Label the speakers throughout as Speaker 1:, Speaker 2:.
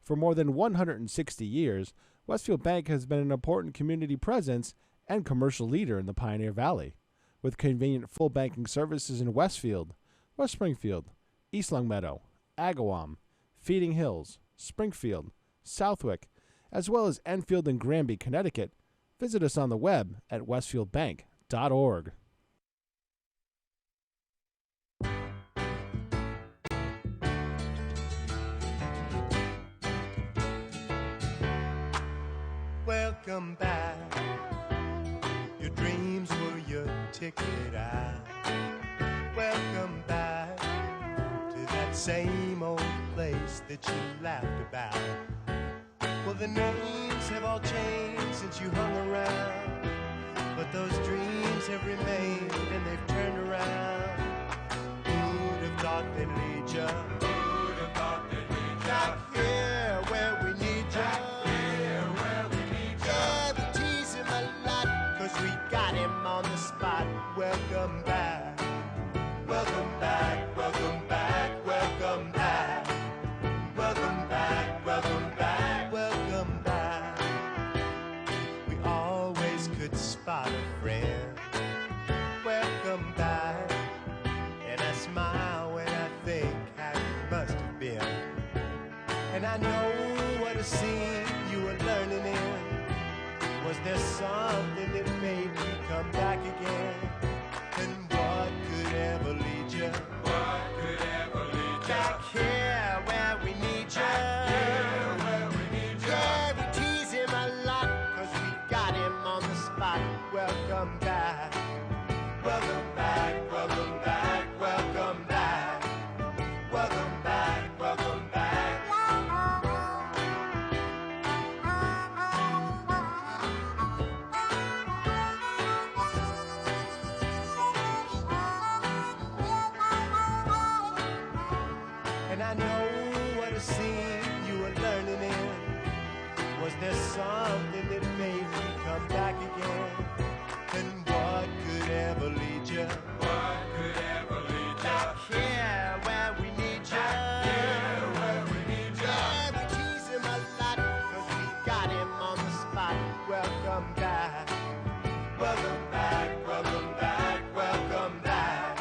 Speaker 1: For more than 160 years, Westfield Bank has been an important community presence and commercial leader in the Pioneer Valley, with convenient full banking services in Westfield, West Springfield, East Longmeadow, Agawam, Feeding Hills, Springfield, Southwick, as well as Enfield and Granby, Connecticut. Visit us on the web at westfieldbank.org.
Speaker 2: Welcome back. Your dreams were your ticket out. Welcome back to that same old place that you laughed about. Well, the names have all changed since you hung around, but those dreams have remained and they've turned around. Who'd have thought they'd lead ya? Who'd have thought they'd lead ya? Back here where we need ya. We got him on the spot. Welcome back. Welcome back. Welcome back. Welcome back. Welcome back. Welcome back. Welcome back. We always could spot a friend. Welcome back. And I smile when I think how you must have been. And I know what a scene you were learning in. Was there something that made you come back again? And what could ever lead you? What could ever lead you? Back here where we need you. Back here where we need you. Yeah, we tease him a lot, cause we got him on the spot. Welcome back. Welcome back. Welcome back. Welcome back. Welcome back. Welcome back. I know what a scene you were learning in. Was there something that made you come back again? And what could ever lead you? What could ever lead you? Back here where we need you. Back here where we need you. Yeah, we tease him a lot, cause we got him on the spot. Welcome back. Welcome back. Welcome back. Welcome back.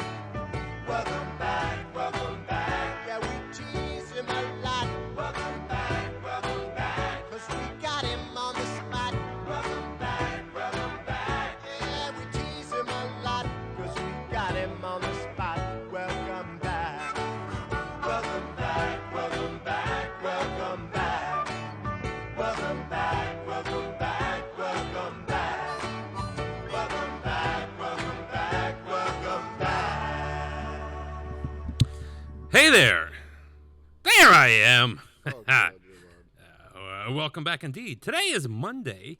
Speaker 2: Welcome back. Welcome back. Yeah, we tease him a lot. Welcome back. Welcome back. Cause we got him on the spot. Welcome back. Welcome back. Yeah, we tease him a lot. Cause we got him on the spot. Welcome back. Welcome back. Welcome back. Welcome back. Welcome back. Welcome back. Welcome back. Welcome back. Welcome back. Welcome back.
Speaker 3: Hey there. There I am.
Speaker 1: Oh, God,
Speaker 3: Welcome back indeed. Today is Monday,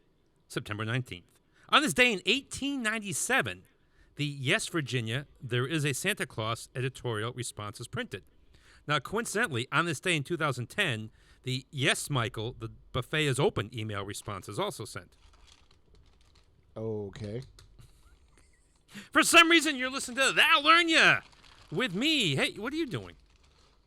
Speaker 3: September 19th. On this day in 1897, the Yes, Virginia, There Is a Santa Claus editorial response is printed. Now, coincidentally, on this day in 2010, the Yes, Michael, the buffet is open email response is also sent.
Speaker 1: Okay.
Speaker 3: For some reason, you're listening to That'll Learn Ya with me. Hey, what are you doing?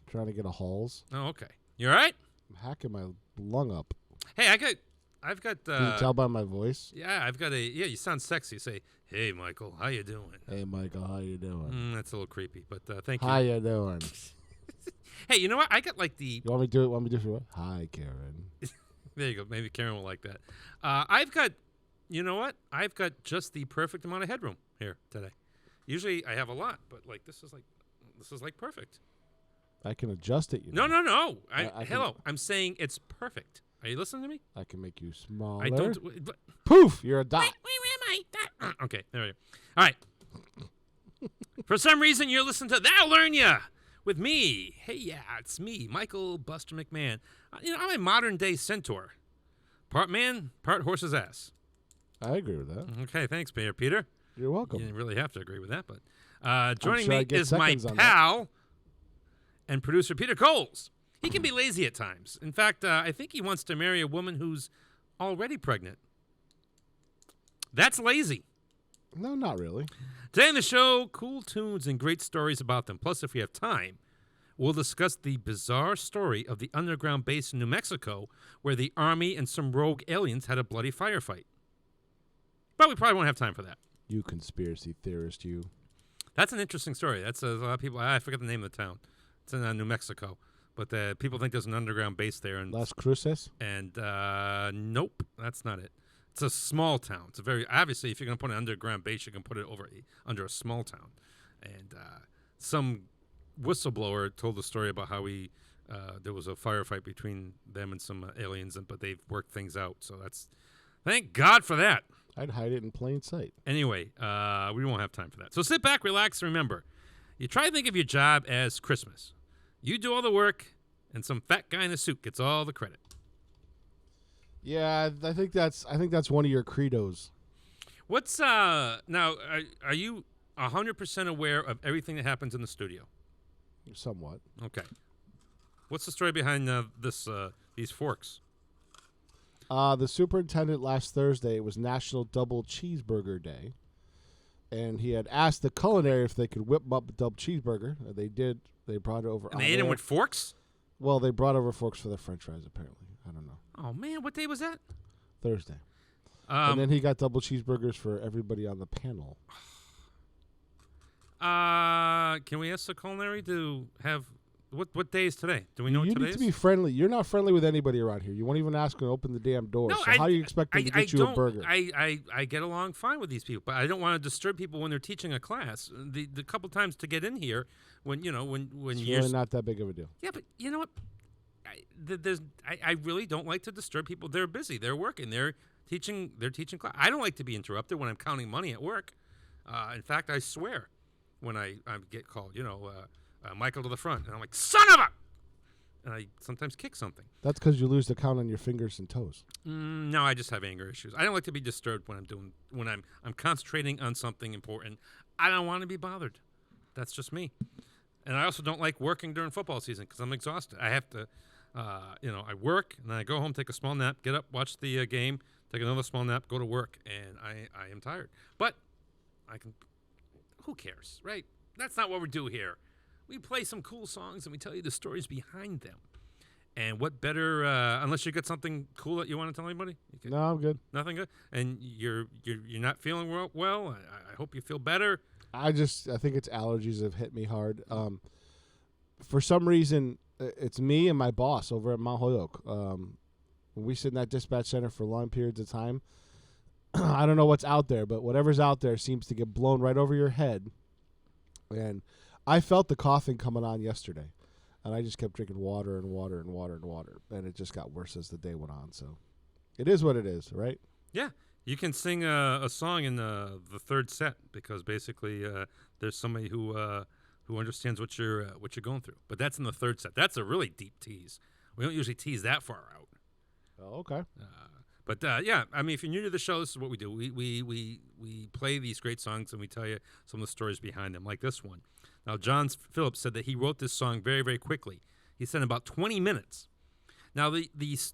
Speaker 1: Trying to get a Halls.
Speaker 3: Oh, okay. You all right?
Speaker 1: I'm hacking my lung up.
Speaker 3: Hey, I've got.
Speaker 1: Can you tell by my voice?
Speaker 3: Yeah, I've got yeah, you sound sexy. Say, hey, Michael, how you doing?
Speaker 1: Hey, Michael, how you doing?
Speaker 3: That's a little creepy, but thank you.
Speaker 1: How you doing?
Speaker 3: Hey, you know what? I got like the.
Speaker 1: You want me to do it? Want me to do it for what? Hi, Karen.
Speaker 3: There you go. Maybe Karen will like that. I've got. You know what? I've got just the perfect amount of headroom here today. Usually I have a lot, but like this is like perfect.
Speaker 1: I can adjust it.
Speaker 3: No.
Speaker 1: I
Speaker 3: Hello. I'm saying it's perfect. Are you listening to me?
Speaker 1: I can make you smaller.
Speaker 3: I don't.
Speaker 1: Poof! You're a dot.
Speaker 3: Where am I? Okay, there we go. All right. For some reason, you're listening to That'll Learn Ya with me. Hey, yeah, it's me, Michael Buster McMahon. I'm a modern-day centaur. Part man, part horse's ass.
Speaker 1: I agree with that.
Speaker 3: Okay, thanks, Peter.
Speaker 1: You're welcome.
Speaker 3: You didn't really have to agree with that, but joining
Speaker 1: sure
Speaker 3: me is my pal and producer, Peter Coles. He can be lazy at times. In fact, I think he wants to marry a woman who's already pregnant. That's lazy.
Speaker 1: No, not really.
Speaker 3: Today on the show, cool tunes and great stories about them. Plus, if we have time, we'll discuss the bizarre story of the underground base in New Mexico where the Army and some rogue aliens had a bloody firefight. But we probably won't have time for that.
Speaker 1: You conspiracy theorist, you.
Speaker 3: That's an interesting story. That's a lot of people. I forget the name of the town. It's in New Mexico. But people think there's an underground base there. And
Speaker 1: Las Cruces?
Speaker 3: And nope, that's not it. It's a small town. It's a very obviously, if you're going to put an underground base, you can put it under a small town. And some whistleblower told the story about how there was a firefight between them and some aliens, but they've worked things out. So thank God for that.
Speaker 1: I'd hide it in plain sight.
Speaker 3: Anyway, we won't have time for that. So sit back, relax, and remember, you try to think of your job as Christmas. You do all the work, and some fat guy in a suit gets all the credit.
Speaker 1: Yeah, I think that's one of your credos.
Speaker 3: What's now? Are you 100% aware of everything that happens in the studio?
Speaker 1: Somewhat.
Speaker 3: Okay. What's the story behind these forks?
Speaker 1: The superintendent last Thursday, it was National Double Cheeseburger Day, and he had asked the culinary if they could whip up a double cheeseburger. They did. They brought it over.
Speaker 3: And they ate them with forks?
Speaker 1: Well, they brought over forks for the French fries, apparently. I don't know.
Speaker 3: Oh, man, what day was that?
Speaker 1: Thursday. And then he got double cheeseburgers for everybody on the panel.
Speaker 3: Can we ask the culinary to have what day is today? Do we know what today is?
Speaker 1: You need to be friendly. You're not friendly with anybody around here. You won't even ask them to open the damn door.
Speaker 3: No,
Speaker 1: so how do you expect them to get you a burger?
Speaker 3: I get along fine with these people, but I don't want to disturb people when they're teaching a class. The couple times to get in here when you're
Speaker 1: really not that big of a deal.
Speaker 3: Yeah, but you know what? I really don't like to disturb people. They're busy. They're working. They're teaching class. I don't like to be interrupted when I'm counting money at work. In fact, I swear when I get called, Michael to the front, and I'm like, son of a! And I sometimes kick something.
Speaker 1: That's because you lose the count on your fingers and toes.
Speaker 3: No, I just have anger issues. I don't like to be disturbed when I'm concentrating on something important. I don't want to be bothered. That's just me. And I also don't like working during football season because I'm exhausted. I have to, I work and then I go home, take a small nap, get up, watch the game, take another small nap, go to work, and I am tired. But who cares, right? That's not what we do here. We play some cool songs and we tell you the stories behind them. And what better, unless you got something cool that you want to tell anybody?
Speaker 1: No, I'm good.
Speaker 3: Nothing good? And you're not feeling well? I hope you feel better.
Speaker 1: I think it's allergies have hit me hard. For some reason, it's me and my boss over at Mount Holyoke. When we sit in that dispatch center for long periods of time, I don't know what's out there, but whatever's out there seems to get blown right over your head. And I felt the coughing coming on yesterday, and I just kept drinking water and water and water and water, and it just got worse as the day went on. So it is what it is, right?
Speaker 3: Yeah. You can sing a song in the third set because basically there's somebody who understands what you're going through. But that's in the third set. That's a really deep tease. We don't usually tease that far out.
Speaker 1: Oh, okay.
Speaker 3: But yeah, I mean, if you're new to the show, this is what we do. We play these great songs and we tell you some of the stories behind them, like this one. Now, John Phillips said that he wrote this song very, very quickly. He said in about 20 minutes. Now, here's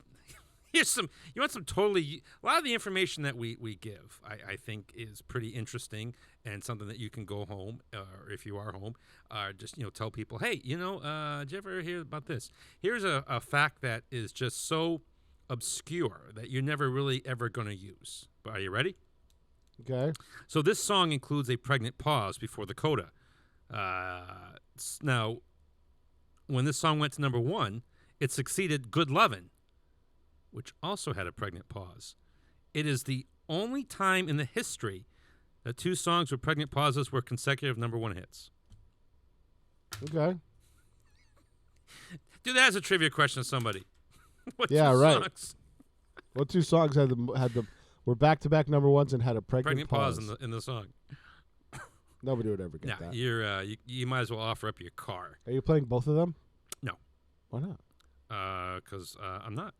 Speaker 3: some. You want some totally. A lot of the information that we give, I think, is pretty interesting and something that you can go home, or if you are home, just tell people, hey, did you ever hear about this? Here's a fact that is just so obscure that you're never really ever going to use. But are you ready?
Speaker 1: Okay.
Speaker 3: So this song includes a pregnant pause before the coda. Now, when this song went to number 1, it succeeded "Good Lovin'," which also had a pregnant pause. It is the only time in the history that 2 songs with pregnant pauses were consecutive number 1 hits.
Speaker 1: Okay.
Speaker 3: Do that as a trivia question to somebody. What
Speaker 1: yeah,
Speaker 3: 2
Speaker 1: right.
Speaker 3: songs?
Speaker 1: What 2 songs were back-to-back number 1s and had a pregnant pause
Speaker 3: in the song?
Speaker 1: Nobody would ever get that.
Speaker 3: You might as well offer up your car.
Speaker 1: Are you playing both of them?
Speaker 3: No.
Speaker 1: Why not?
Speaker 3: Because I'm not.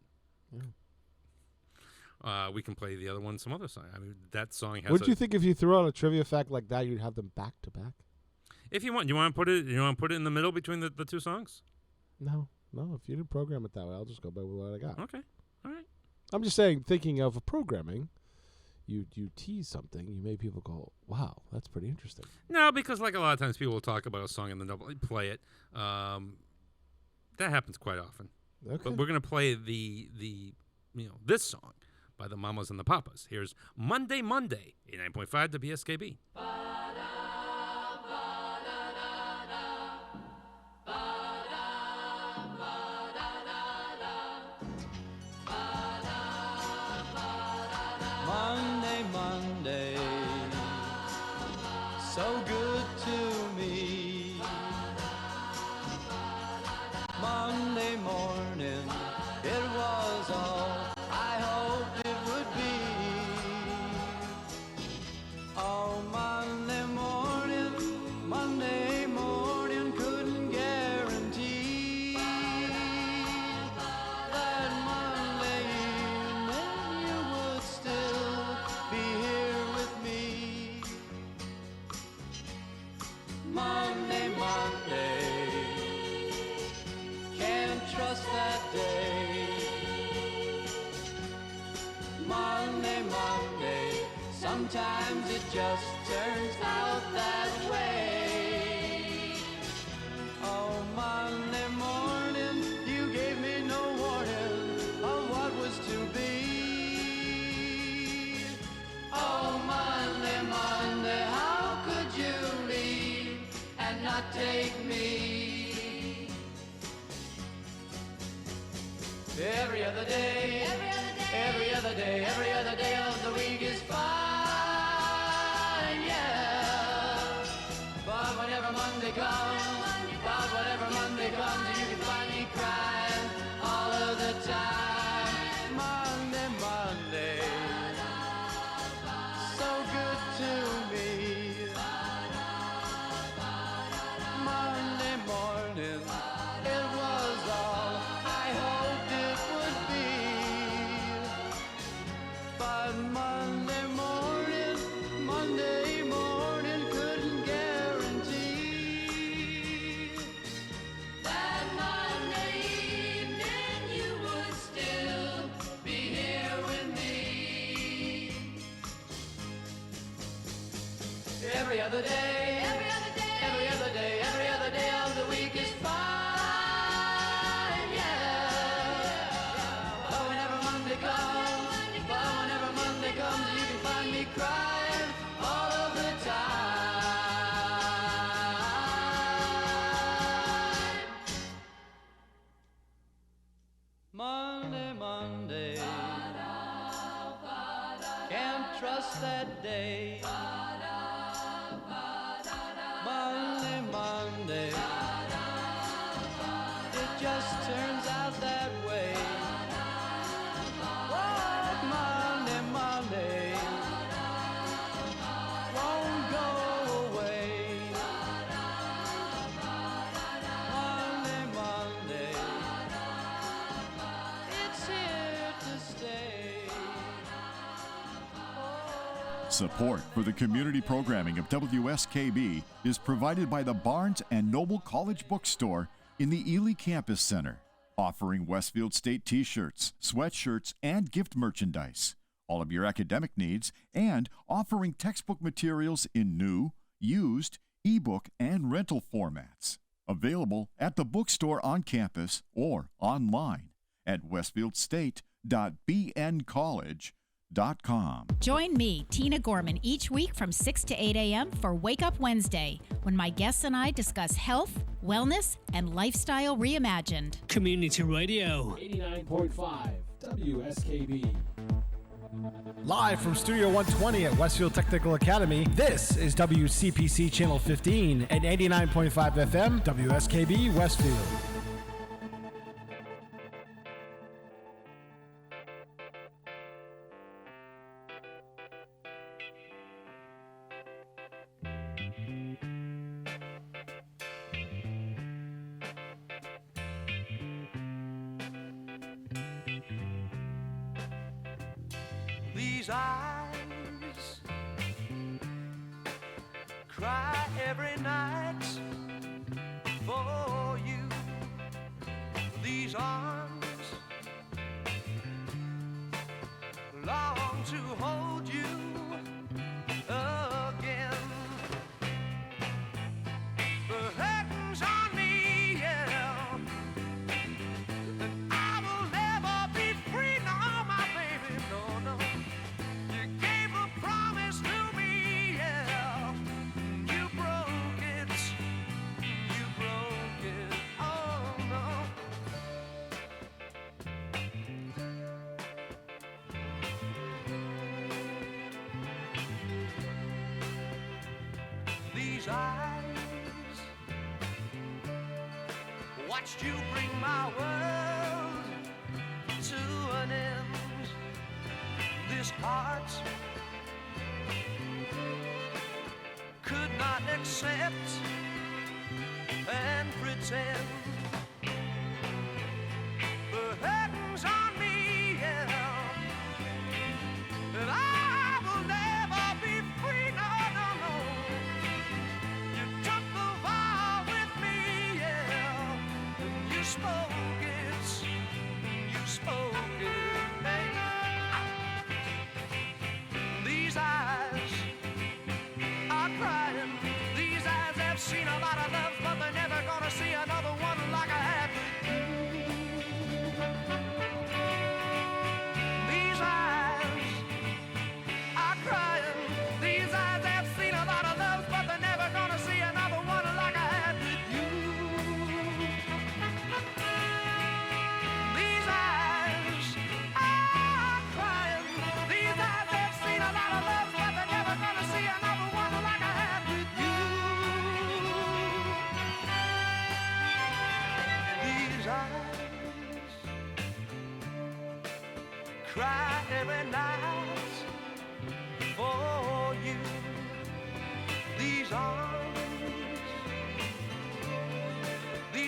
Speaker 1: Yeah.
Speaker 3: We can play the other one some other song. I mean, that song has.
Speaker 1: What do you think if you threw out a trivia fact like that, you'd have them back to back?
Speaker 3: If you want, you want to put it in the middle between the 2 songs?
Speaker 1: No. If you didn't program it that way, I'll just go by what I got.
Speaker 3: Okay, all right.
Speaker 1: I'm just saying, thinking of programming, you tease something, you make people go, wow, that's pretty interesting.
Speaker 3: No, because like a lot of times people will talk about a song and then they'll play it. That happens quite often.
Speaker 1: Okay.
Speaker 3: But we're going to play this song by the Mamas and the Papas. Here's Monday, Monday, 89.5 WSKB.
Speaker 2: Monday, Monday, so good to me. Monday morning, it was all I hoped it would be. Oh, Monday morning, couldn't guarantee that Monday evening you would still be here with me. Monday, can't trust that day. Monday, sometimes it just turns out that way. Oh, Monday morning, you gave me no warning of what was to be. Oh, Monday, how could you leave and not take me? Every other day, every other day of the week is fine, yeah. But whenever Monday comes, you can find me crying all of the time. Monday, so good to me. Monday morning, it was all I hoped it would be. But Monday morning couldn't guarantee that Monday evening you would still be here with me. Every other day, every other day of the week is fine, yeah. But whenever Monday comes, you can find me crying all of the time. Monday, can't trust that day. Monday, it just turns out that way. What Monday won't go away. Monday, it's here to stay.
Speaker 4: Support for the community programming of WSKB is provided by the Barnes & Noble College Bookstore in the Ely Campus Center, offering Westfield State t-shirts, sweatshirts, and gift merchandise, all of your academic needs, and offering textbook materials in new, used, ebook, and rental formats. Available at the bookstore on campus or online at westfieldstate.bncollege.com.
Speaker 5: Join me, Tina Gorman, each week from 6 to 8 a.m. for Wake Up Wednesday, when my guests and I discuss health, wellness, and lifestyle reimagined.
Speaker 6: Community Radio.
Speaker 7: 89.5 WSKB.
Speaker 1: Live from Studio 120 at Westfield Technical Academy, this is WCPC Channel 15 at 89.5 FM, WSKB Westfield.
Speaker 2: These eyes cry every night for you. These arms long to hold you again. The curtains on me, yeah, these eyes watched you bring my world to an end. This heart could not accept and pretend. The curtains on me, yeah, and I will never be free, no, no, no. You took the vow with me, yeah, and you spoke it, hey. These eyes are crying, these eyes have seen a lot of love, but they're never gonna see another one like I had with you. These eyes are crying, these eyes have seen a lot of love, but they're never gonna see another one like I had with you. These eyes are crying, these eyes have seen a lot of love, but they're never gonna see another one like I had with you. These eyes cry every night for you. These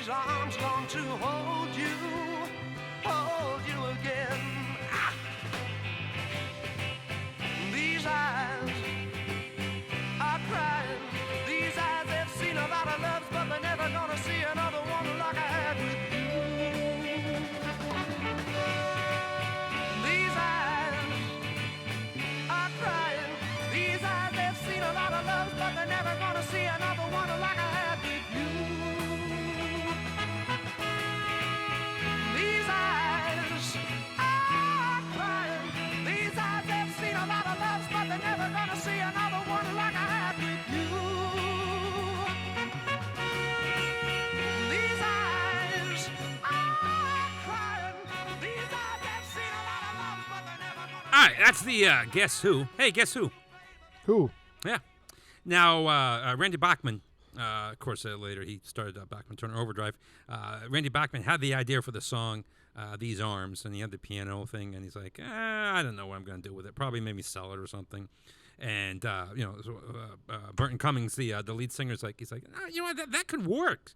Speaker 2: arms long to hold you again. Ah. These eyes are crying, these eyes have seen a lot of loves, but they're never gonna see another one like I had with you. These eyes are crying, these eyes have seen a lot of loves, but they're never gonna see another one like I had with you. These eyes are crying, these eyes have seen a lot of loves, but they're never gonna see another one like I had with you. These eyes are crying, these eyes have seen a lot of loves, but they're never gonna.
Speaker 3: All right, that's the Guess Who. Hey, guess who?
Speaker 1: Who?
Speaker 3: Yeah. Now, Randy Bachman, of course, later he started Bachman Turner Overdrive. Randy Bachman had the idea for the song These Arms, and he had the piano thing, and he's like, I don't know what I'm going to do with it. Probably maybe sell it or something. And, Burton Cummings, the lead singer, he's like, you know what, that could work.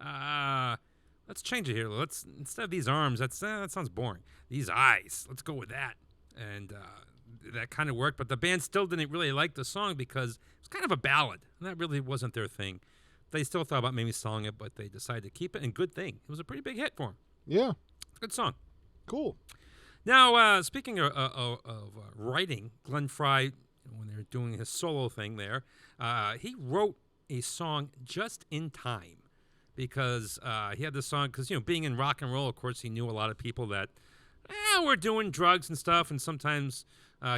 Speaker 3: Let's change it here. Instead of These Arms, that sounds boring. These Eyes, let's go with that. And that kind of worked, but the band still didn't really like the song because it was kind of a ballad, and that really wasn't their thing. They still thought about maybe selling it, but they decided to keep it, and good thing. It was a pretty big hit for them.
Speaker 1: Yeah.
Speaker 3: Good song.
Speaker 1: Cool.
Speaker 3: Now, speaking of writing, Glenn Frey, when they were doing his solo thing there, he wrote a song just in time because he had this song, because, being in rock and roll, of course, he knew a lot of people that were doing drugs and stuff, and sometimes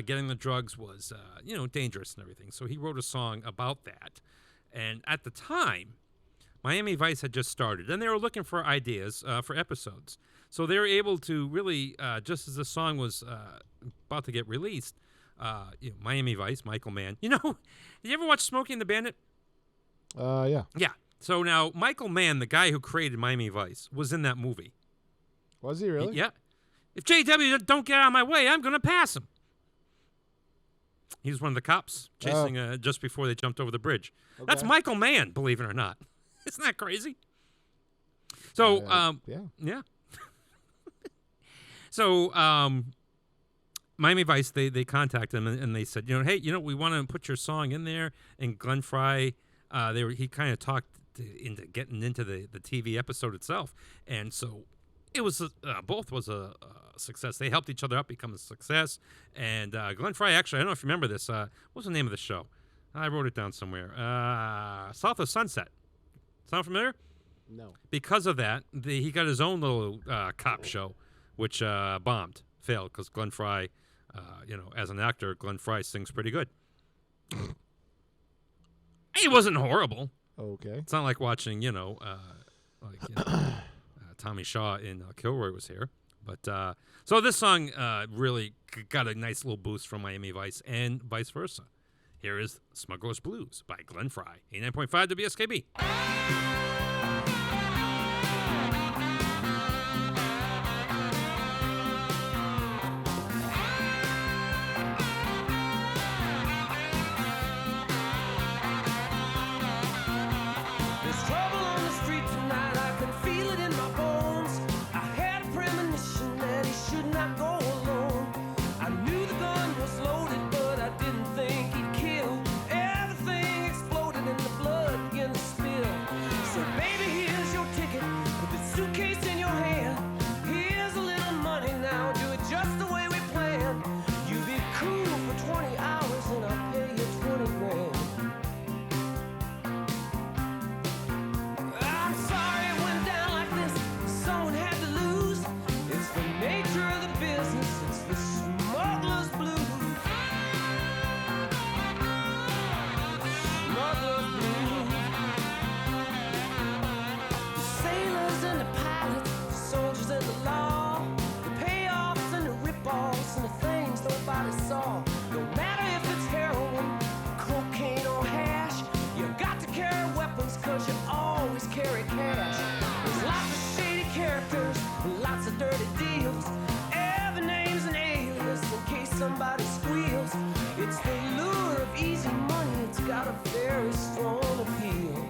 Speaker 3: getting the drugs was, dangerous and everything. So he wrote a song about that. And at the time, Miami Vice had just started, and they were looking for ideas for episodes. So they were able to really, just as the song was about to get released, Miami Vice, Michael Mann. Did you ever watch Smokey and the Bandit?
Speaker 1: Yeah.
Speaker 3: Yeah. So now, Michael Mann, the guy who created Miami Vice, was in that movie.
Speaker 1: Was he really?
Speaker 3: Yeah. If J.W. don't get out of my way, I'm going to pass him. He was one of the cops chasing just before they jumped over the bridge. Okay. That's Michael Mann, believe it or not. Isn't that crazy? So, yeah. So, Miami Vice, they contacted him and they said, hey, we want to put your song in there. And Glenn Frey, he kind of talked into getting into the TV episode itself. And so it was both was a success. They helped each other out become a success. And Glenn Frey, actually, I don't know if you remember this. What was the name of the show? I wrote it down somewhere. South of Sunset. Sound familiar?
Speaker 1: No.
Speaker 3: Because of that, he got his own little cop show, which bombed, failed, because Glenn Frey, as an actor, Glenn Frey sings pretty good. He wasn't horrible.
Speaker 1: Okay.
Speaker 3: It's not like watching, Tommy Shaw in Kilroy was here. But so this song really got a nice little boost from Miami Vice and vice versa. Here is Smuggler's Blues by Glenn Fry, 89.5 WSKB.
Speaker 8: There's trouble on the street tonight, I can feel it in my bones. I had a premonition that he should not go alone. I knew the gun was loaded, but I didn't think he'd kill. Everything exploded and the blood began to spill. So baby, here's your ticket, put the suitcase in your hand. Here's a little money now, do it just the way we planned. You be cool for 20 hours and I'll pay you 20 grand. I'm sorry it went down like this. Someone had to lose. It's the nature of the business. It's the smuggler's blues. Smuggler's blues. The sailors and the pilots, the soldiers and the law, the payoffs and the rip-offs and the things nobody saw. No matter if it's heroin, cocaine or hash, you got to carry weapons 'cause you always carry cash. There's lots of shady characters and lots of dirty deals. Every name's an alias in case somebody squeals. It's the lure of easy money, it's got a very strong appeal.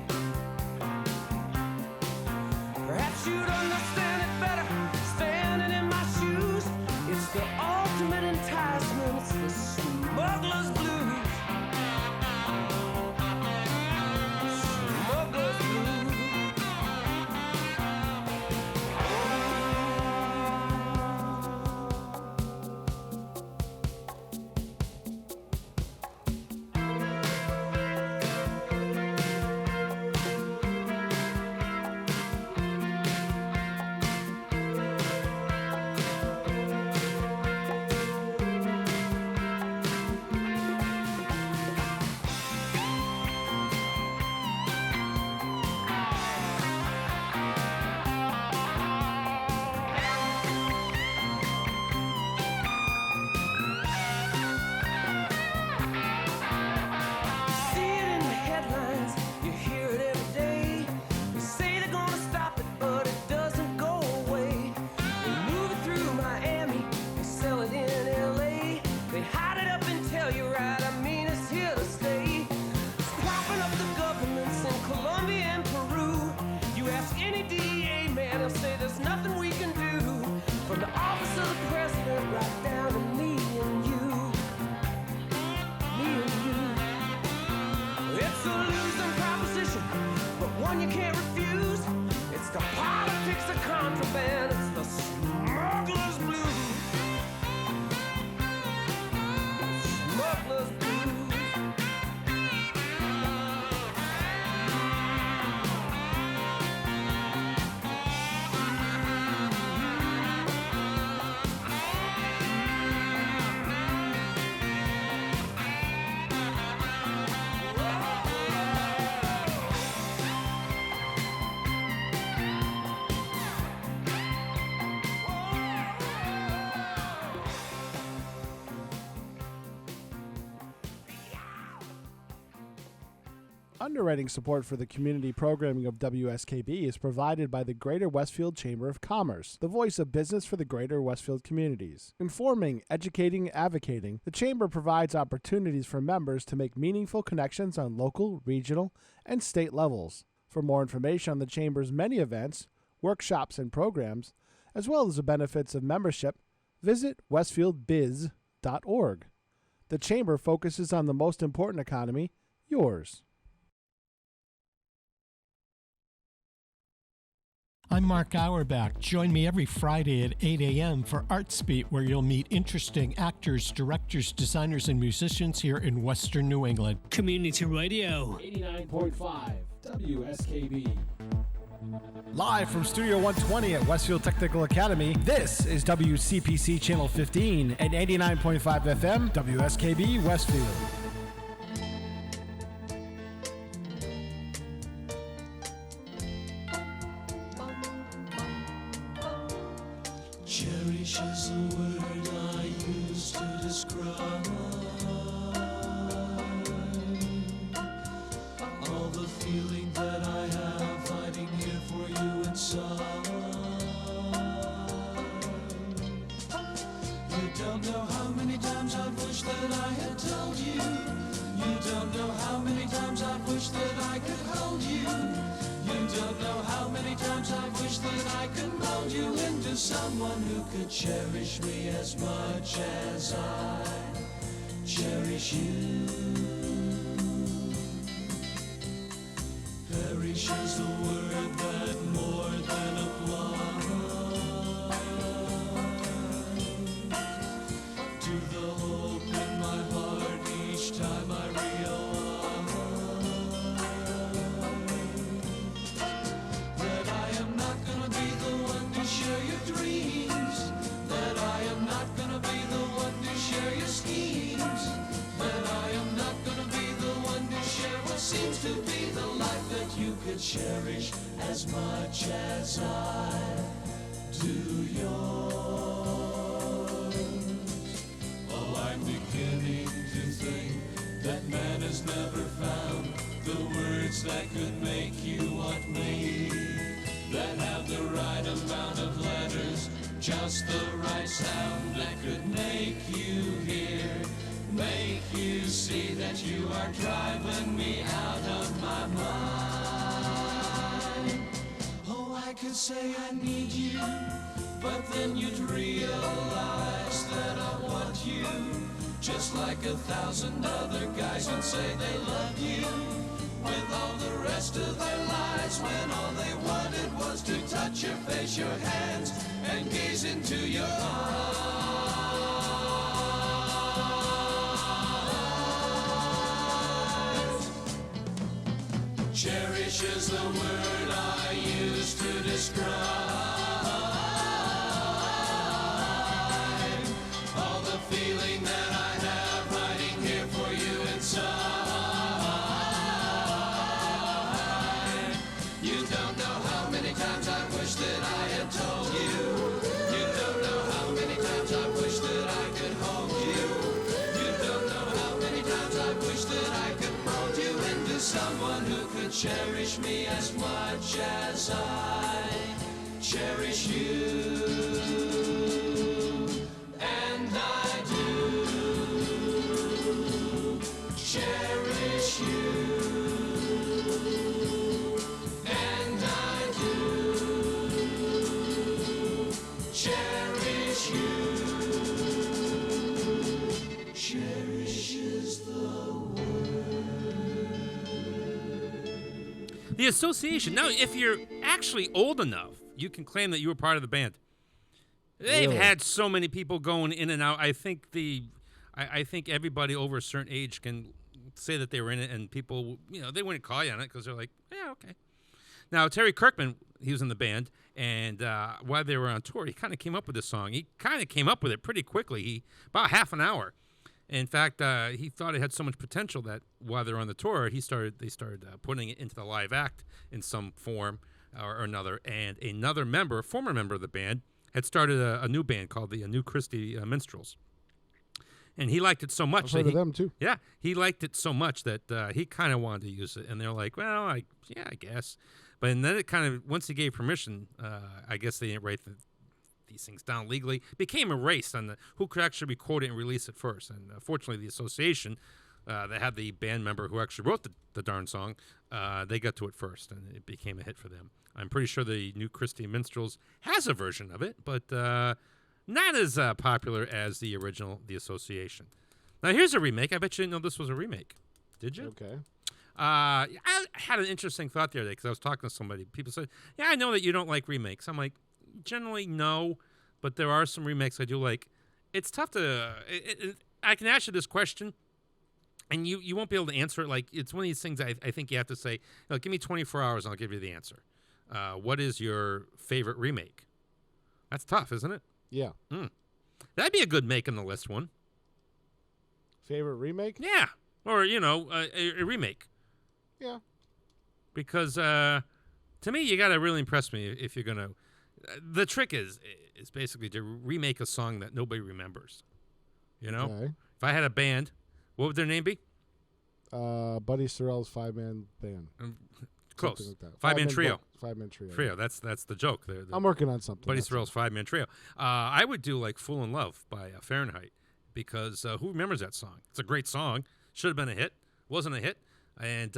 Speaker 8: Perhaps you'd understand it better standing in my shoes. It's the ultimate enticement, it's the smuggler's blues. Smuggler's blues. See it in the headlines, you hear it every day. They say they're gonna stop it, but it doesn't go away. They move it through Miami, they sell it in LA. They hide it up and tell you right, I mean it's here to stay. It's propping up the governments in Colombia and Peru. You ask any DEA man, he'll say there's nothing we can do. From the office of the president right down to me and you. Me and you. It's a losing proposition, but one you can't refuse. It's the politics of contraband, it's the smuggler's blues. Smuggler's blues.
Speaker 1: Underwriting support for the community programming of WSKB is provided by the Greater Westfield Chamber of Commerce, the voice of business for the Greater Westfield communities. Informing, educating, and advocating, the Chamber provides opportunities for members to make meaningful connections on local, regional, and state levels. For more information on the Chamber's many events, workshops, and programs, as well as the benefits of membership, visit westfieldbiz.org. The Chamber focuses on the most important economy, yours.
Speaker 6: I'm Mark Auerbach. Join me every Friday at 8 a.m. for Arts Beat, where you'll meet interesting actors, directors, designers, and musicians here in Western New England.
Speaker 7: Community Radio. 89.5 WSKB.
Speaker 1: Live from Studio 120 at Westfield Technical Academy, this is WCPC Channel 15 and 89.5 FM, WSKB Westfield.
Speaker 9: Cherish is a word I use to describe don't know how many times I've wished that I had told you. You don't know how many times I've wished that I could hold you. You don't know how many times I've wished that I could mold you into someone who could cherish me as much as I cherish you. Perish is the word that more than applies to the hope in my heart each time I realize that I am not gonna be the one to share your dreams, that I am not gonna be the one to share your schemes, that I am not gonna be the one to share what seems to be the life that you could cherish as much as I do yours. Oh, I'm beginning to think that man has never found the words that could make you want me, that have the right amount of letters, just the right sound that could make you hear, make you see that you are driving me out of my mind. Oh, I could say I need you, but then you'd realize that I want you, just like 1,000 other guys would say they love you, with all the rest of their lives, when all they wanted was to touch your face, your hands, and gaze into your eyes. Cherish is the word I use to describe all the feeling that I have hiding here for you inside. You don't know how many times I wish that I had told you. You don't know how many times I wish that I could hold you. You don't know how many times I wish that I could mold you into someone who could cherish me as much as I cherish you. And I do cherish you. And I do cherish you. Cherish is the
Speaker 3: The Association. Now, if you're actually old enough, you can claim that you were part of the band. They've
Speaker 1: Really?
Speaker 3: had so many people going in and out. I think I think everybody over a certain age can say that they were in it, and people, they wouldn't call you on it because they're like, yeah, okay. Now, Terry Kirkman, he was in the band, and while they were on tour, he kind of came up with this song. He kind of came up with it pretty quickly, about half an hour. In fact, he thought it had so much potential that while they were on the tour, they started putting it into the live act in some form or another. And another member, former member of the band, had started a new band called the New Christie Minstrels. And he liked it so much.
Speaker 1: I've heard of them too.
Speaker 3: Yeah, he liked it so much that he kind of wanted to use it. And they're like, well, I guess. But then it kind of, once he gave permission, I guess they didn't write these things down legally. It became a race on who could actually record it and release it first. And fortunately, the association that had the band member who actually wrote the darn song, they got to it first, and it became a hit for them. I'm pretty sure the New Christie Minstrels has a version of it, but not as popular as the original, the Association. Now, here's a remake. I bet you didn't know this was a remake. Did you?
Speaker 1: Okay.
Speaker 3: I had an interesting thought the other day because I was talking to somebody. People said, yeah, I know that you don't like remakes. I'm like, generally, no, but there are some remakes I do like. It's tough to... I can ask you this question, and you won't be able to answer it. Like, it's one of these things I think you have to say, give me 24 hours and I'll give you the answer. What is your favorite remake? That's tough, isn't it?
Speaker 1: Yeah.
Speaker 3: That'd be a good make on the list one.
Speaker 1: Favorite remake?
Speaker 3: Yeah. Or, a remake.
Speaker 1: Yeah.
Speaker 3: Because to me, you got to really impress me if you're going to... the trick is basically to remake a song that nobody remembers.
Speaker 1: Okay.
Speaker 3: If I had a band, what would their name be?
Speaker 1: Buddy Sorrell's 5-man band.
Speaker 3: Close.
Speaker 1: Something like that.
Speaker 3: Five-man trio.
Speaker 1: Five-man trio.
Speaker 3: Trio. That's the joke.
Speaker 1: I'm working on something.
Speaker 3: Buddy Thrills 5-man trio. I would do like "Fool in Love" by Fahrenheit, because who remembers that song? It's a great song. Should have been a hit. Wasn't a hit, and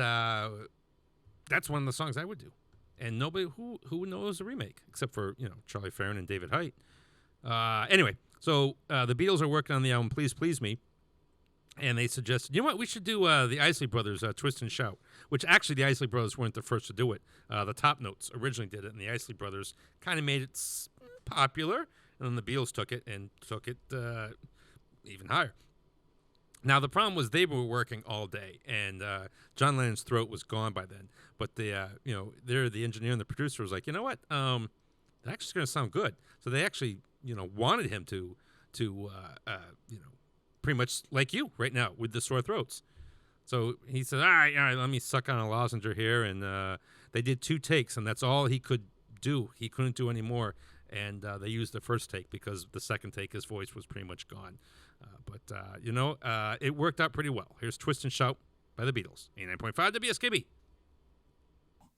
Speaker 3: that's one of the songs I would do. And nobody who knows the remake except for Charlie Farron and David Height. Anyway, so the Beatles are working on the album "Please Please Me." And they suggested, you know what, we should do the Isley Brothers, Twist and Shout, which actually the Isley Brothers weren't the first to do it. The Top Notes originally did it, and the Isley Brothers kind of made it popular, and then the Beatles took it even higher. Now, the problem was they were working all day, and John Lennon's throat was gone by then. But the engineer and the producer was like, you know what, that actually's going to sound good. So they actually, wanted him to pretty much like you right now with the sore throats. So he said, all right, let me suck on a lozenge here. And they did 2 takes, and that's all he could do. He couldn't do any more. And they used the first take because the second take, his voice was pretty much gone. It worked out pretty well. Here's Twist and Shout by the Beatles. 89.5 WSKB.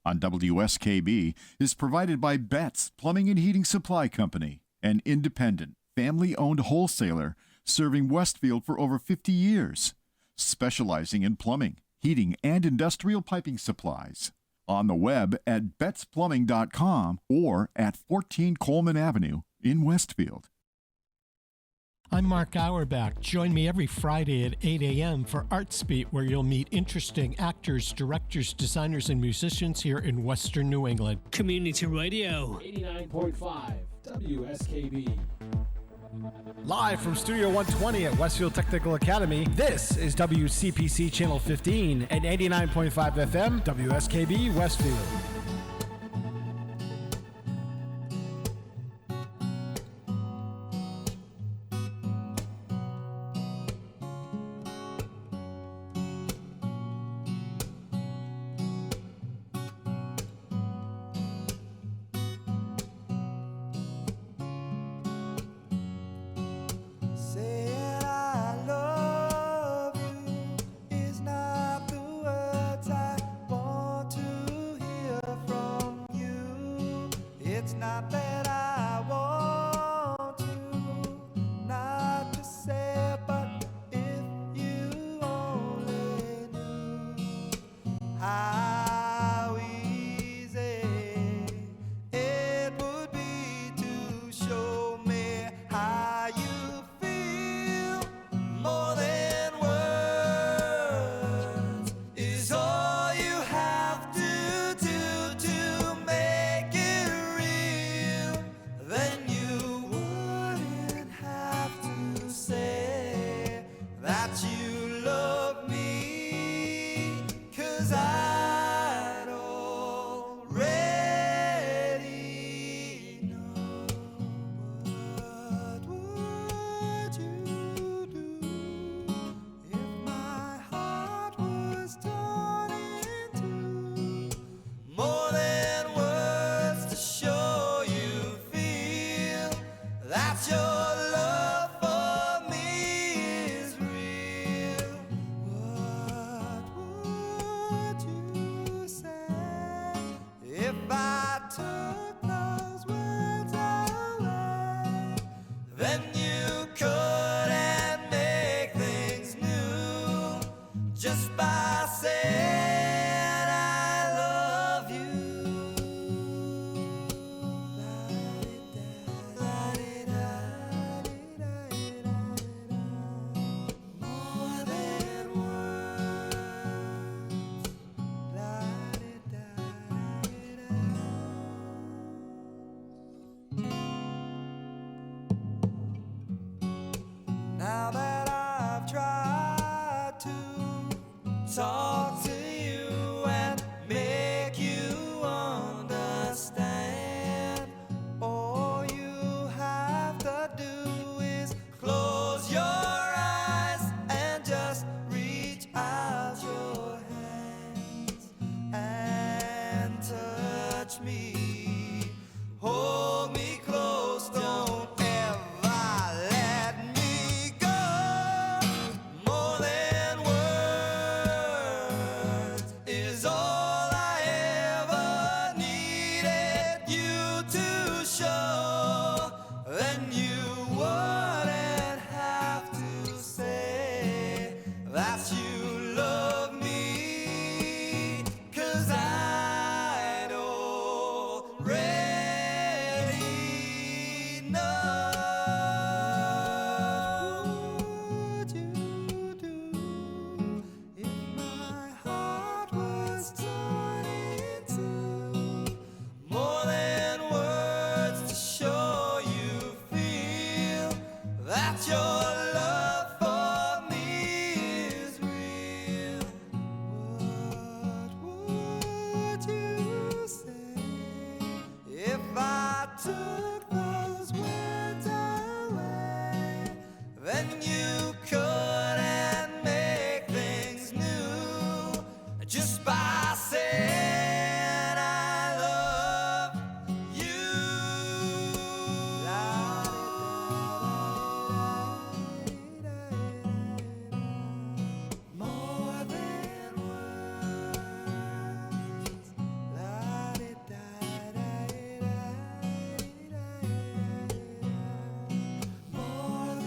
Speaker 4: On WSKB is provided by Betts Plumbing and Heating Supply Company, an independent, family-owned wholesaler serving Westfield for over 50 years, specializing in plumbing, heating, and industrial piping supplies. On the web at bettsplumbing.com or at 14 Coleman Avenue in Westfield.
Speaker 6: I'm Mark Auerbach. Join me every Friday at 8 a.m. for ArtSpeak, where you'll meet interesting actors, directors, designers, and musicians here in Western New England.
Speaker 7: Community Radio. 89.5 WSKB.
Speaker 1: Live from Studio 120 at Westfield Technical Academy, this is WCPC Channel 15 and 89.5 FM, WSKB Westfield.
Speaker 2: Now that I've tried to talk to you and make you understand, all you have to do is close your eyes and just reach out your hands and touch me, hold me close, don't ever let me go. your love for me is real. What would you say if I took those words away? Then you couldn't make things new just by saying I love you. More than words. More than more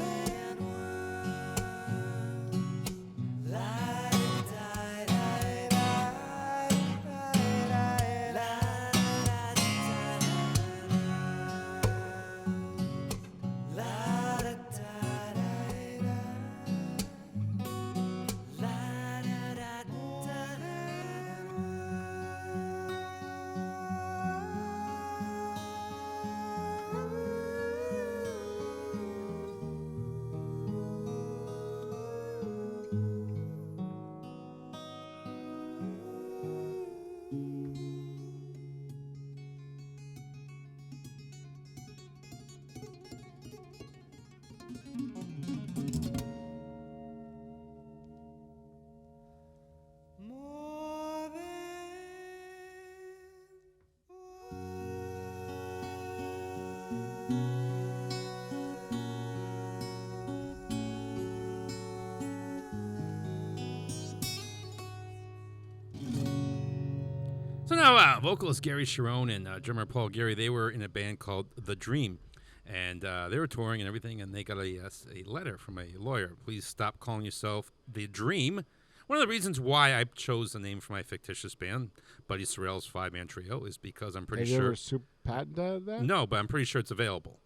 Speaker 3: So now, vocalist Gary Sharon and drummer Paul Gary, they were in a band called The Dream, and they were touring and everything, and they got a letter from a lawyer. Please stop calling yourself The Dream. One of the reasons why I chose the name for my fictitious band, Buddy Sorrell's five-man trio, is because I'm pretty
Speaker 1: Have
Speaker 3: sure...
Speaker 1: you ever patented that?
Speaker 3: No, but I'm pretty sure it's available.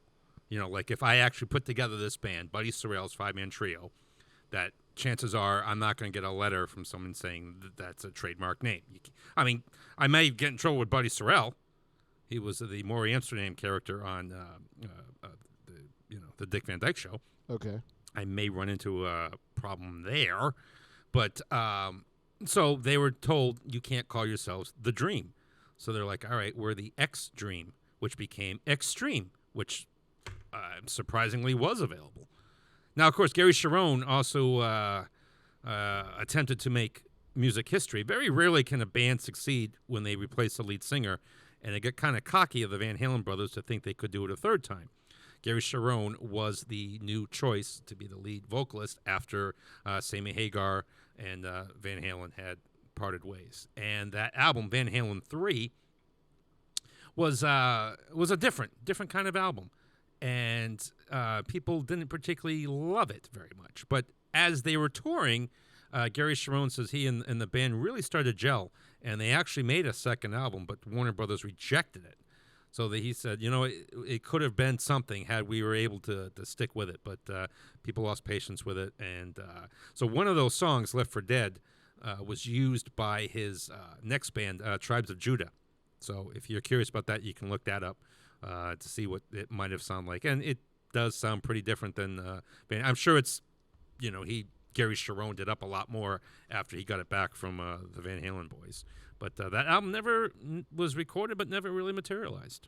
Speaker 3: You know, like if I actually put together this band, Buddy Sorrell's five-man trio, that chances are I'm not going to get a letter from someone saying that's a trademark name. I mean, I may get in trouble with Buddy Sorrell. He was the Maury Amsterdam character on the Dick Van Dyke Show.
Speaker 1: Okay.
Speaker 3: I may run into a problem there. But so they were told you can't call yourselves The Dream. So they're like, all right, we're the X Dream, which became Extreme, which surprisingly was available. Now, of course, Gary Sharon also attempted to make music history. Very rarely can a band succeed when they replace the lead singer, and they get kind of cocky of the Van Halen brothers to think they could do it a third time. Gary Sharon was the new choice to be the lead vocalist after Sammy Hagar and Van Halen had parted ways. And that album, Van Halen 3, was a different kind of album. And people didn't particularly love it very much. But as they were touring, Gary Sharon says he and the band really started to gel, and they actually made a second album, but Warner Brothers rejected it. So he said, it could have been something had we were able to stick with it, but people lost patience with it. And so one of those songs, Left for Dead, was used by his next band, Tribes of Judah. So if you're curious about that, you can look that up to see what it might have sounded like. And it does sound pretty different than Van. I'm sure it's, Gary Sharon did up a lot more after he got it back from the Van Halen boys. But that album never was recorded, but never really materialized.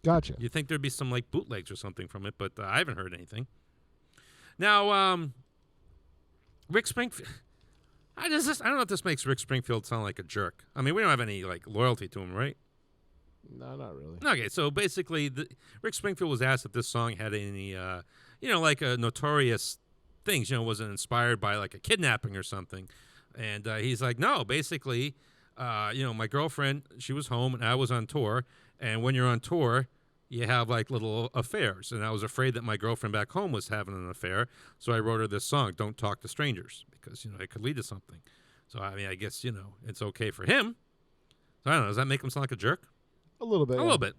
Speaker 1: Gotcha.
Speaker 3: You'd think there'd be some like bootlegs or something from it, but I haven't heard anything. Now, Rick Springfield. I don't know if this makes Rick Springfield sound like a jerk. I mean, we don't have any like loyalty to him, right?
Speaker 1: No, not really.
Speaker 3: Okay, so basically, Rick Springfield was asked if this song had any, like a notorious things. Was it inspired by like a kidnapping or something? And he's like, no, basically. My girlfriend, she was home and I was on tour. And when you're on tour, you have like little affairs. And I was afraid that my girlfriend back home was having an affair. So I wrote her this song, Don't Talk to Strangers, because, it could lead to something. So, I mean, I guess, it's okay for him. So I don't know. Does that make him sound like a jerk?
Speaker 1: A little bit.
Speaker 3: A little bit.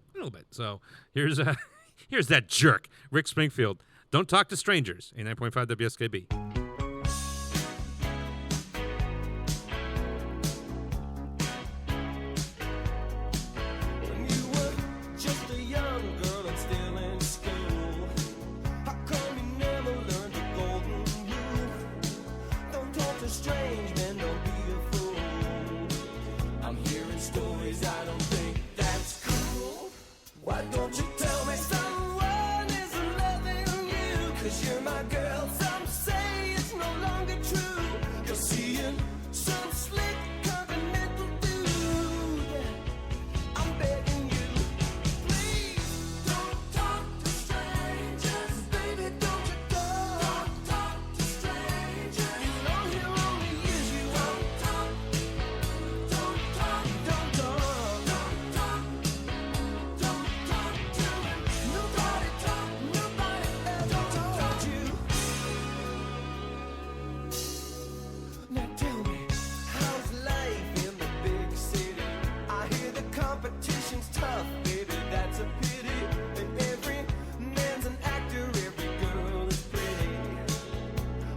Speaker 3: So here's that jerk, Rick Springfield. Don't Talk to Strangers, 89.5 WSKB.
Speaker 8: Just a young girl and still in school. How come you never learned Now, girl, some say it's no longer true. You're seeing some slick continental dude. I'm begging you, please don't talk to strangers. Baby, don't you talk to strangers. You know he'll only use you up. Don't talk to him. Nobody ever told you. Now tell me, how's life in the big city? I hear the competition's tough, baby, that's a pity. And every man's an actor, every girl is pretty.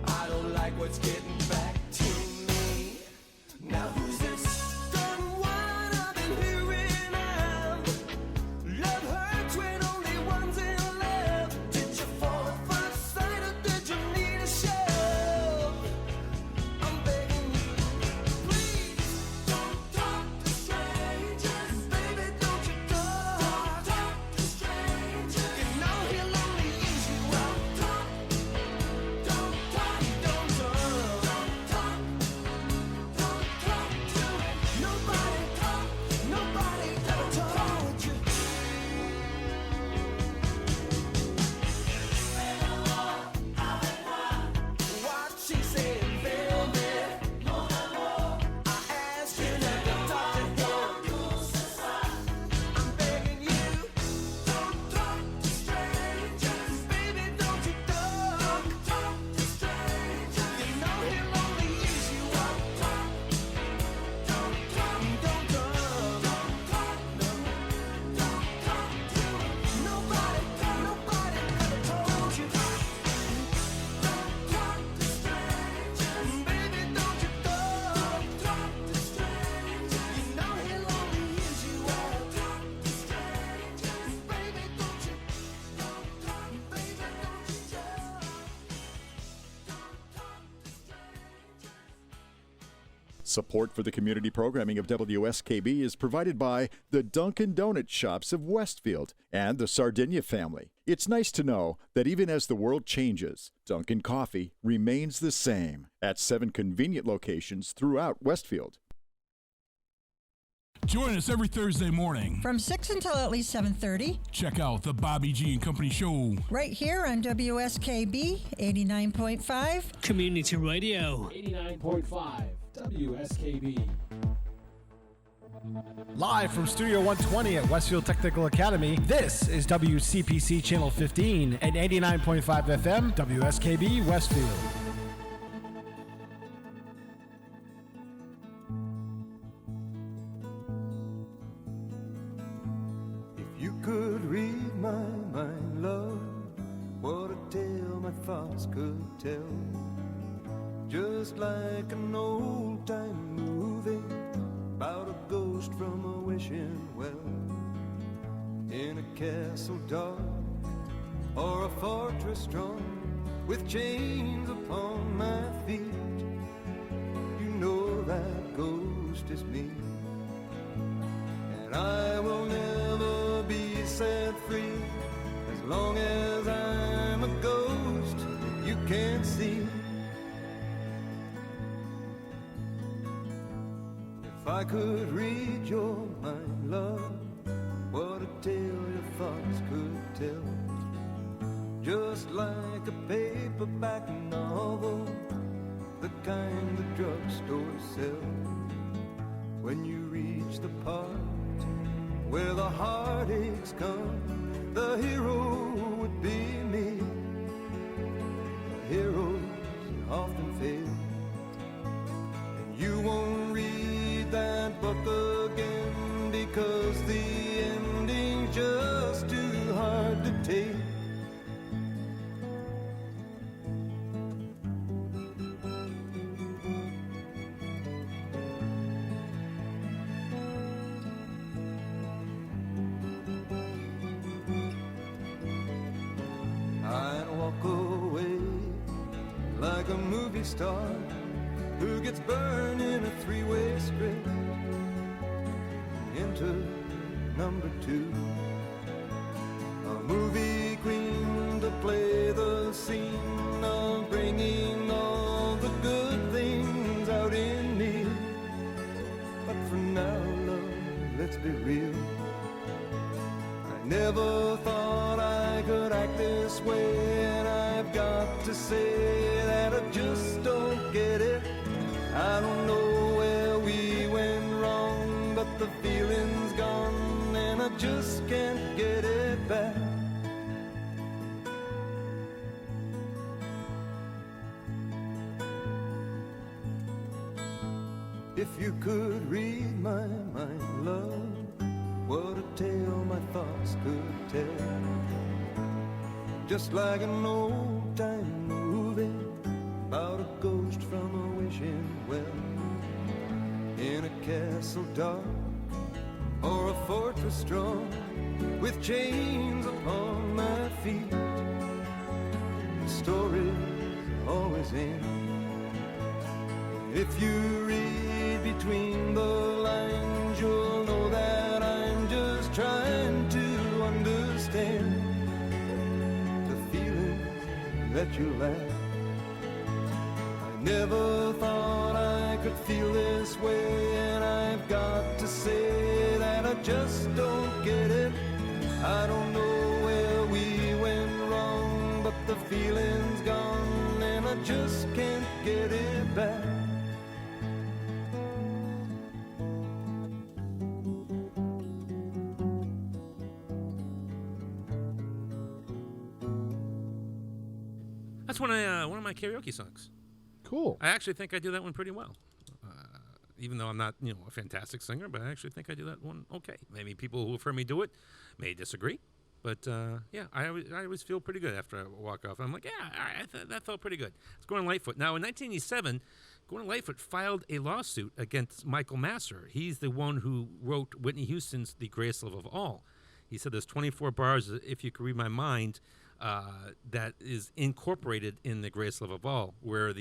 Speaker 8: I don't like what's getting back to me. Now who's this certain one I've been hearing of? Love hurts when only one's in love. Did you fall at first sight or did you need a shove? I'm begging you, please don't talk to strangers. Baby, don't you talk to strangers. You know he'll only use you up. Don't talk to him. Nobody ever told you. What she said, baby. I asked you not to talk to him. I'm begging you, don't talk to strangers. Baby, don't you talk to strangers. You know he'll only use you up. Don't talk to him. Nobody ever told you. Don't talk to strangers. Baby, don't you talk to strangers. You know he'll only use you up. Talk to strangers. Baby, don't you talk, baby, don't you just don't talk to strangers.
Speaker 4: Support for the community programming of WSKB is provided by the Dunkin' Donut Shops of Westfield and the Sardinia family. It's nice to know that even as the world changes, Dunkin' Coffee remains the same at 7 convenient locations throughout Westfield.
Speaker 10: Join us every Thursday morning.
Speaker 11: From 6 until at least 7:30,
Speaker 10: Check out the Bobby G and Company Show.
Speaker 11: right here on WSKB 89.5.
Speaker 7: Community Radio. 89.5 WSKB.
Speaker 1: Live from Studio 120 at Westfield Technical Academy, this is WCPC Channel 15 and 89.5 FM, WSKB Westfield.
Speaker 2: If you could read my mind, love, what a tale my thoughts could tell. Just like an old-time movie about a ghost from a wishing well. In a castle dark or a fortress strong with chains upon my feet, you know that ghost is me. And I will never be set free as long as I'm a ghost that you can't see. If I could read your mind, love, what a tale your thoughts could tell. Just like a paperback novel, the kind the drugstore sells. When you reach the part where the heartaches come, the hero would be me. Heroes often fail, and you won't read that book again because the ending's just too hard to take. I'd walk away like a movie star who gets burned in a three-way script into number two. A movie queen to play the scene
Speaker 8: to say that I just don't get it. I don't know where we went wrong, but the feeling's gone and I just can't get it back. If you could read my mind, love, what a tale my thoughts could tell. Just like an old-time movie about a ghost from a wishing well, in a castle dark or a fortress strong, with chains upon my feet. The stories always end. If you read between the lines, you'll know that I'm just trying to understand the feelings that you lack. I never thought I could feel this way, and I've got to say that I just don't get it. I don't know where we went wrong, but the feeling's gone and I just can't get it back.
Speaker 3: That's one of my karaoke songs.
Speaker 1: Cool.
Speaker 3: I actually think I do that one pretty well. Even though I'm not, a fantastic singer, but I actually think I do that one okay. Maybe people who have heard me do it may disagree, but yeah, I always feel pretty good after I walk off. I'm like, yeah, that felt pretty good. It's Gordon Lightfoot. Now, in 1987, Gordon Lightfoot filed a lawsuit against Michael Masser. He's the one who wrote Whitney Houston's The Greatest Love of All. He said there's 24 bars, if you could read my mind, that is incorporated in The Greatest Love of All, where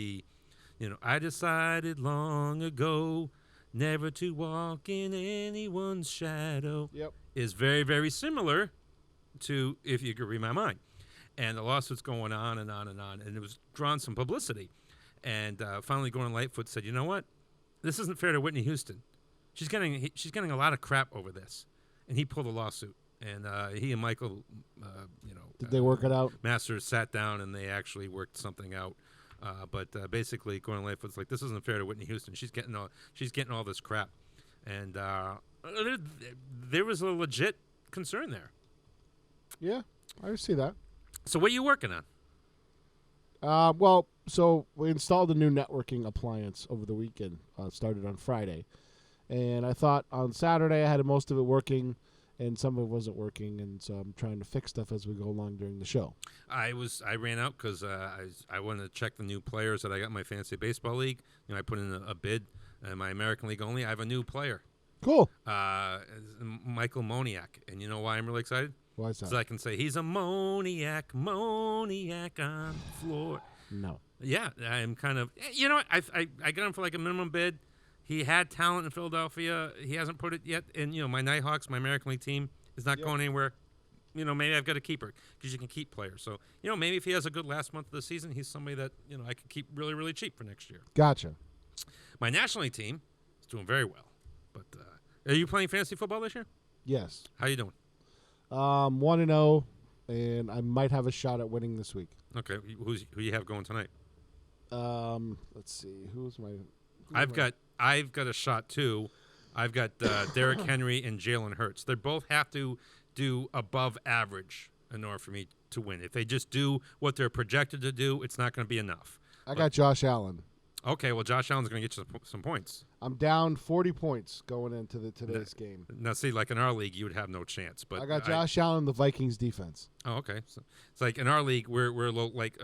Speaker 3: I decided long ago never to walk in anyone's shadow.
Speaker 1: Yep.
Speaker 3: Is very, very similar to If You Could Read My Mind. And the lawsuit's going on and on and on, and it was drawn some publicity. And finally Gordon Lightfoot said, you know what? This isn't fair to Whitney Houston. She's getting a lot of crap over this. And he pulled a lawsuit. And he and Michael,
Speaker 1: did they work it out?
Speaker 3: Masters sat down and they actually worked something out. But basically, Gordon Lightfoot's like, this isn't fair to Whitney Houston. She's getting all this crap, and there was a legit concern there.
Speaker 1: Yeah, I see that.
Speaker 3: So what are you working on?
Speaker 1: Well, so we installed a new networking appliance over the weekend. Started on Friday, and I thought on Saturday I had most of it working, and some of it wasn't working, and so I'm trying to fix stuff as we go along during the show.
Speaker 3: I ran out because I wanted to check the new players that I got in my fantasy baseball league. I put in a bid in my American League only. I have a new player.
Speaker 1: Cool.
Speaker 3: Michael Moniak, and you know why I'm really excited?
Speaker 1: Why is that?
Speaker 3: So I can say he's a Moniak on the floor.
Speaker 1: No.
Speaker 3: Yeah, I'm kind of. You know what? I got him for like a minimum bid. He had talent in Philadelphia. He hasn't put it yet. And, my Nighthawks, my American League team, is not going anywhere. Maybe I've got to keep her because you can keep players. So, maybe if he has a good last month of the season, he's somebody that, I could keep really, really cheap for next year.
Speaker 1: Gotcha.
Speaker 3: My National League team is doing very well. But are you playing fantasy football this year?
Speaker 1: Yes.
Speaker 3: How you doing?
Speaker 1: 1-0, and I might have a shot at winning this week.
Speaker 3: Okay. Who you have going tonight?
Speaker 1: Let's see.
Speaker 3: I've got a shot too. I've got Derrick Henry and Jalen Hurts. They both have to do above average in order for me to win. If they just do what they're projected to do, it's not going to be enough.
Speaker 1: I got Josh Allen.
Speaker 3: Okay, well, Josh Allen's going to get you some points.
Speaker 1: I'm down 40 points going into today's game.
Speaker 3: Now, see, like in our league, you would have no chance. But
Speaker 1: I got Josh Allen, the Vikings defense.
Speaker 3: Oh, okay. So it's like in our league, we're low, like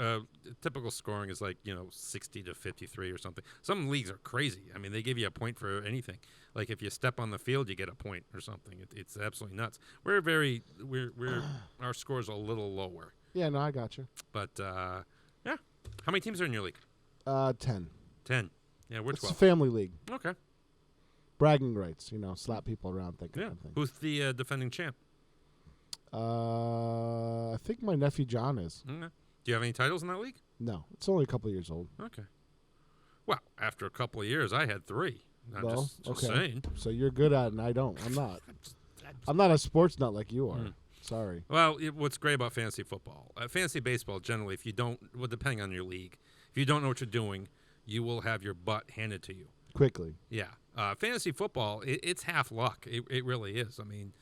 Speaker 3: typical scoring is like 60 to 53 or something. Some leagues are crazy. I mean, they give you a point for anything. Like if you step on the field, you get a point or something. It's absolutely nuts. We're our score's a little lower.
Speaker 1: Yeah, no, I got you.
Speaker 3: But yeah, how many teams are in your league?
Speaker 1: 10.
Speaker 3: 10. Yeah, we're 12.
Speaker 1: It's a family league.
Speaker 3: Okay.
Speaker 1: Bragging rights, slap people around, think of things.
Speaker 3: Who's the defending champ?
Speaker 1: I think my nephew John is.
Speaker 3: Okay. Do you have any titles in that league?
Speaker 1: No, it's only a couple of years old.
Speaker 3: Okay. Well, after a couple of years, I had 3. Just
Speaker 1: okay.
Speaker 3: saying.
Speaker 1: So you're good at it, and I don't. I'm not. I'm not a sports nut like you are. Sorry.
Speaker 3: Well, what's great about fantasy football, fantasy baseball generally, if you don't, well, depending on your league, if you don't know what you're doing, you will have your butt handed to you
Speaker 1: Quickly.
Speaker 3: Yeah, fantasy football, it's half luck. It really is. I mean,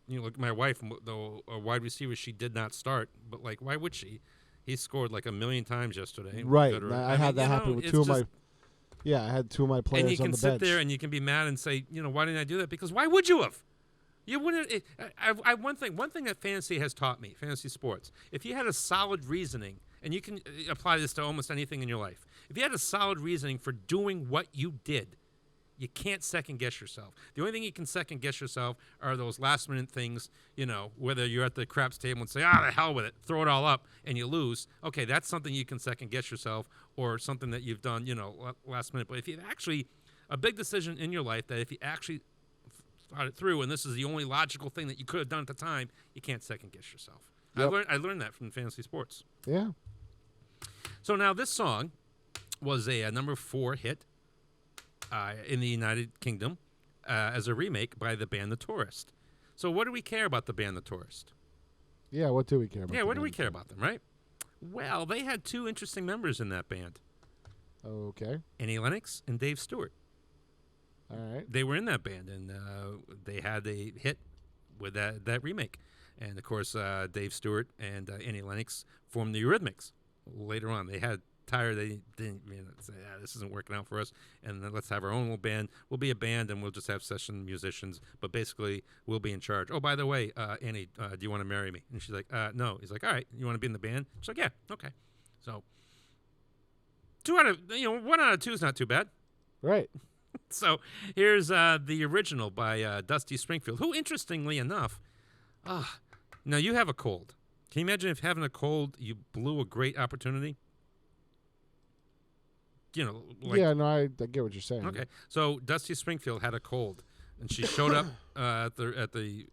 Speaker 3: look, my wife, though a wide receiver, she did not start, but like, why would she? He scored like 1 million times yesterday.
Speaker 1: Right. I had that happen with two of my. Yeah, I had two of my players on the bench.
Speaker 3: And you can sit there and you can be mad and say, why didn't I do that? Because why would you have? You wouldn't. One thing that fantasy has taught me, fantasy sports, if you had a solid reasoning, and you can apply this to almost anything in your life, if you had a solid reasoning for doing what you did, you can't second guess yourself. The only thing you can second guess yourself are those last minute things, whether you're at the craps table and say, the hell with it, throw it all up, and you lose. Okay, that's something you can second guess yourself, or something that you've done, last minute. But if you actually, a big decision in your life that if you actually thought it through, and this is the only logical thing that you could have done at the time, you can't second guess yourself. Yep. I learned that from fantasy sports.
Speaker 1: Yeah.
Speaker 3: So now this song was a number 4 hit in the United Kingdom as a remake by the band The Tourist. So what do we care about the band The Tourist?
Speaker 1: Yeah, what do we care about?
Speaker 3: Yeah, what do we care about them, right? Well, they had 2 interesting members in that band.
Speaker 1: Okay.
Speaker 3: Annie Lennox and Dave Stewart.
Speaker 1: All right.
Speaker 3: They were in that band, and they had a hit with that remake. And, of course, Dave Stewart and Annie Lennox formed the Eurythmics later on. They had tired. They didn't say, this isn't working out for us, and then let's have our own little band. We'll be a band, and we'll just have session musicians, but basically we'll be in charge. Oh, by the way, Annie, do you want to marry me? And she's like, no. He's like, all right, you want to be in the band? She's like, yeah, okay. So 1 out of 2 is not too bad.
Speaker 1: Right.
Speaker 3: So here's the original by Dusty Springfield, who, interestingly enough, now you have a cold. Can you imagine if having a cold, you blew a great opportunity?
Speaker 1: I get what you're saying.
Speaker 3: Okay, so Dusty Springfield had a cold, and she showed up at the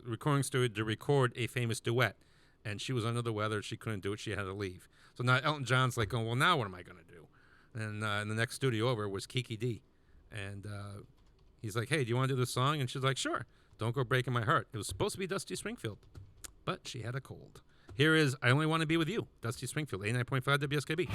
Speaker 3: recording studio to record a famous duet, and she was under the weather. She couldn't do it. She had to leave. So now Elton John's like, well, now what am I going to do? And the next studio over was Kiki D, and he's like, hey, do you want to do this song? And she's like, sure. Don't Go Breaking My Heart. It was supposed to be Dusty Springfield, but she had a cold. Here is I Only Want to Be With You, Dusty Springfield, 89.5 WSKB.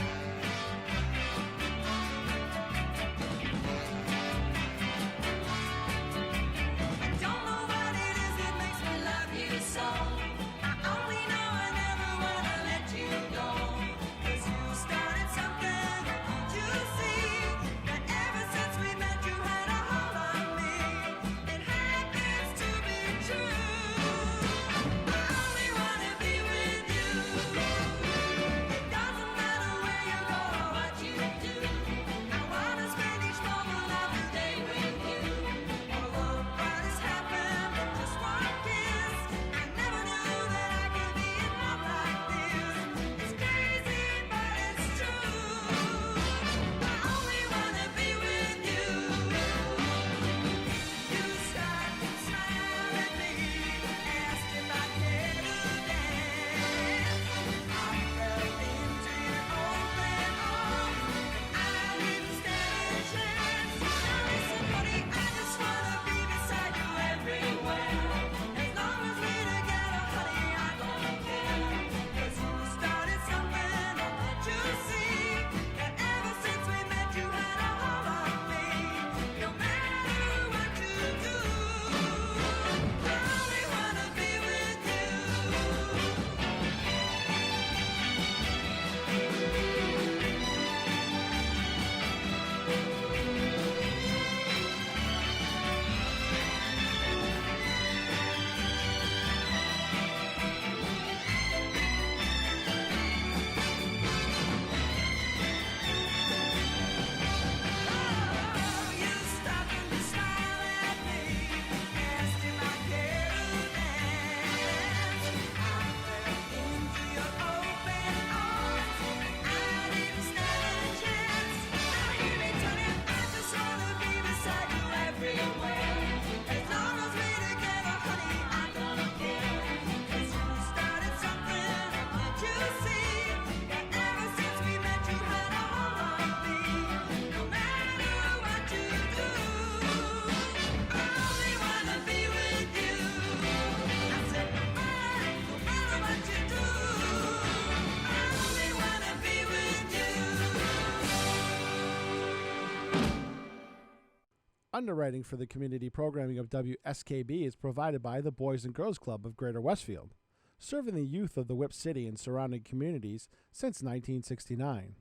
Speaker 1: Underwriting for the community programming of WSKB is provided by the Boys and Girls Club of Greater Westfield, serving the youth of the Whip City and surrounding communities since 1969.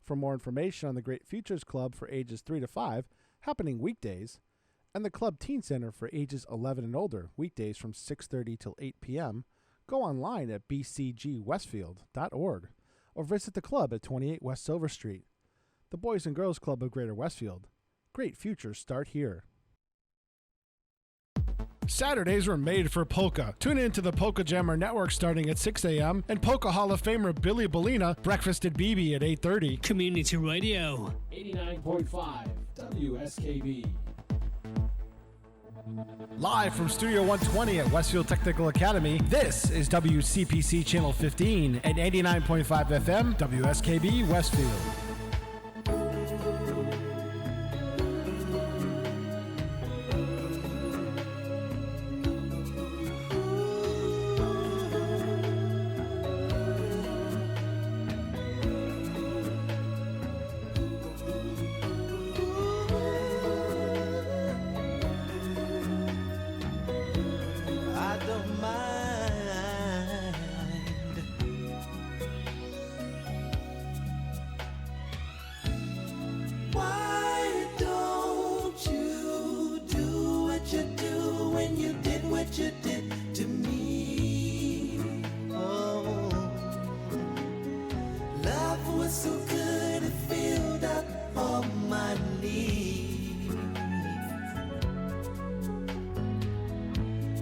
Speaker 1: For more information on the Great Futures Club for ages 3 to 5, happening weekdays, and the Club Teen Center for ages 11 and older, weekdays from 6:30 till 8 p.m., go online at bcgwestfield.org or visit the club at 28 West Silver Street. The Boys and Girls Club of Greater Westfield. Great futures start here. Saturdays were made for polka. Tune in to the Polka Jammer Network starting at 6 a.m. and Polka Hall of Famer Billy Bellina, Breakfast at BB at 8:30.
Speaker 7: Community Radio. 89.5 WSKB.
Speaker 1: Live from Studio 120 at Westfield Technical Academy, this is WCPC Channel 15 at 89.5 FM, WSKB Westfield.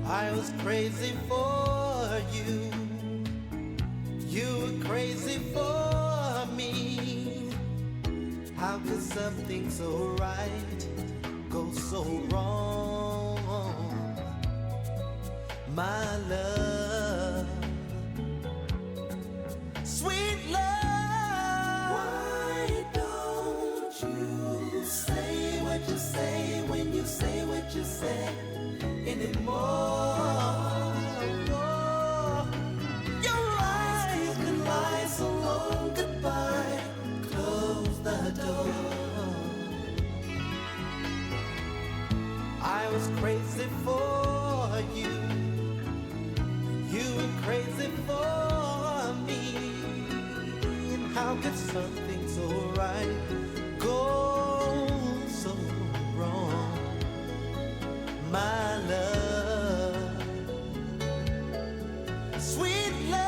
Speaker 2: I was crazy for you. You were crazy for me. How could something so right go so wrong? My love, sweet love. Why don't you say what you say when you say what you say anymore? Your eyes can lie so long goodbye. Close the door. I was crazy for you. You were crazy for me. And how could something so right go so wrong? My love, sweet love.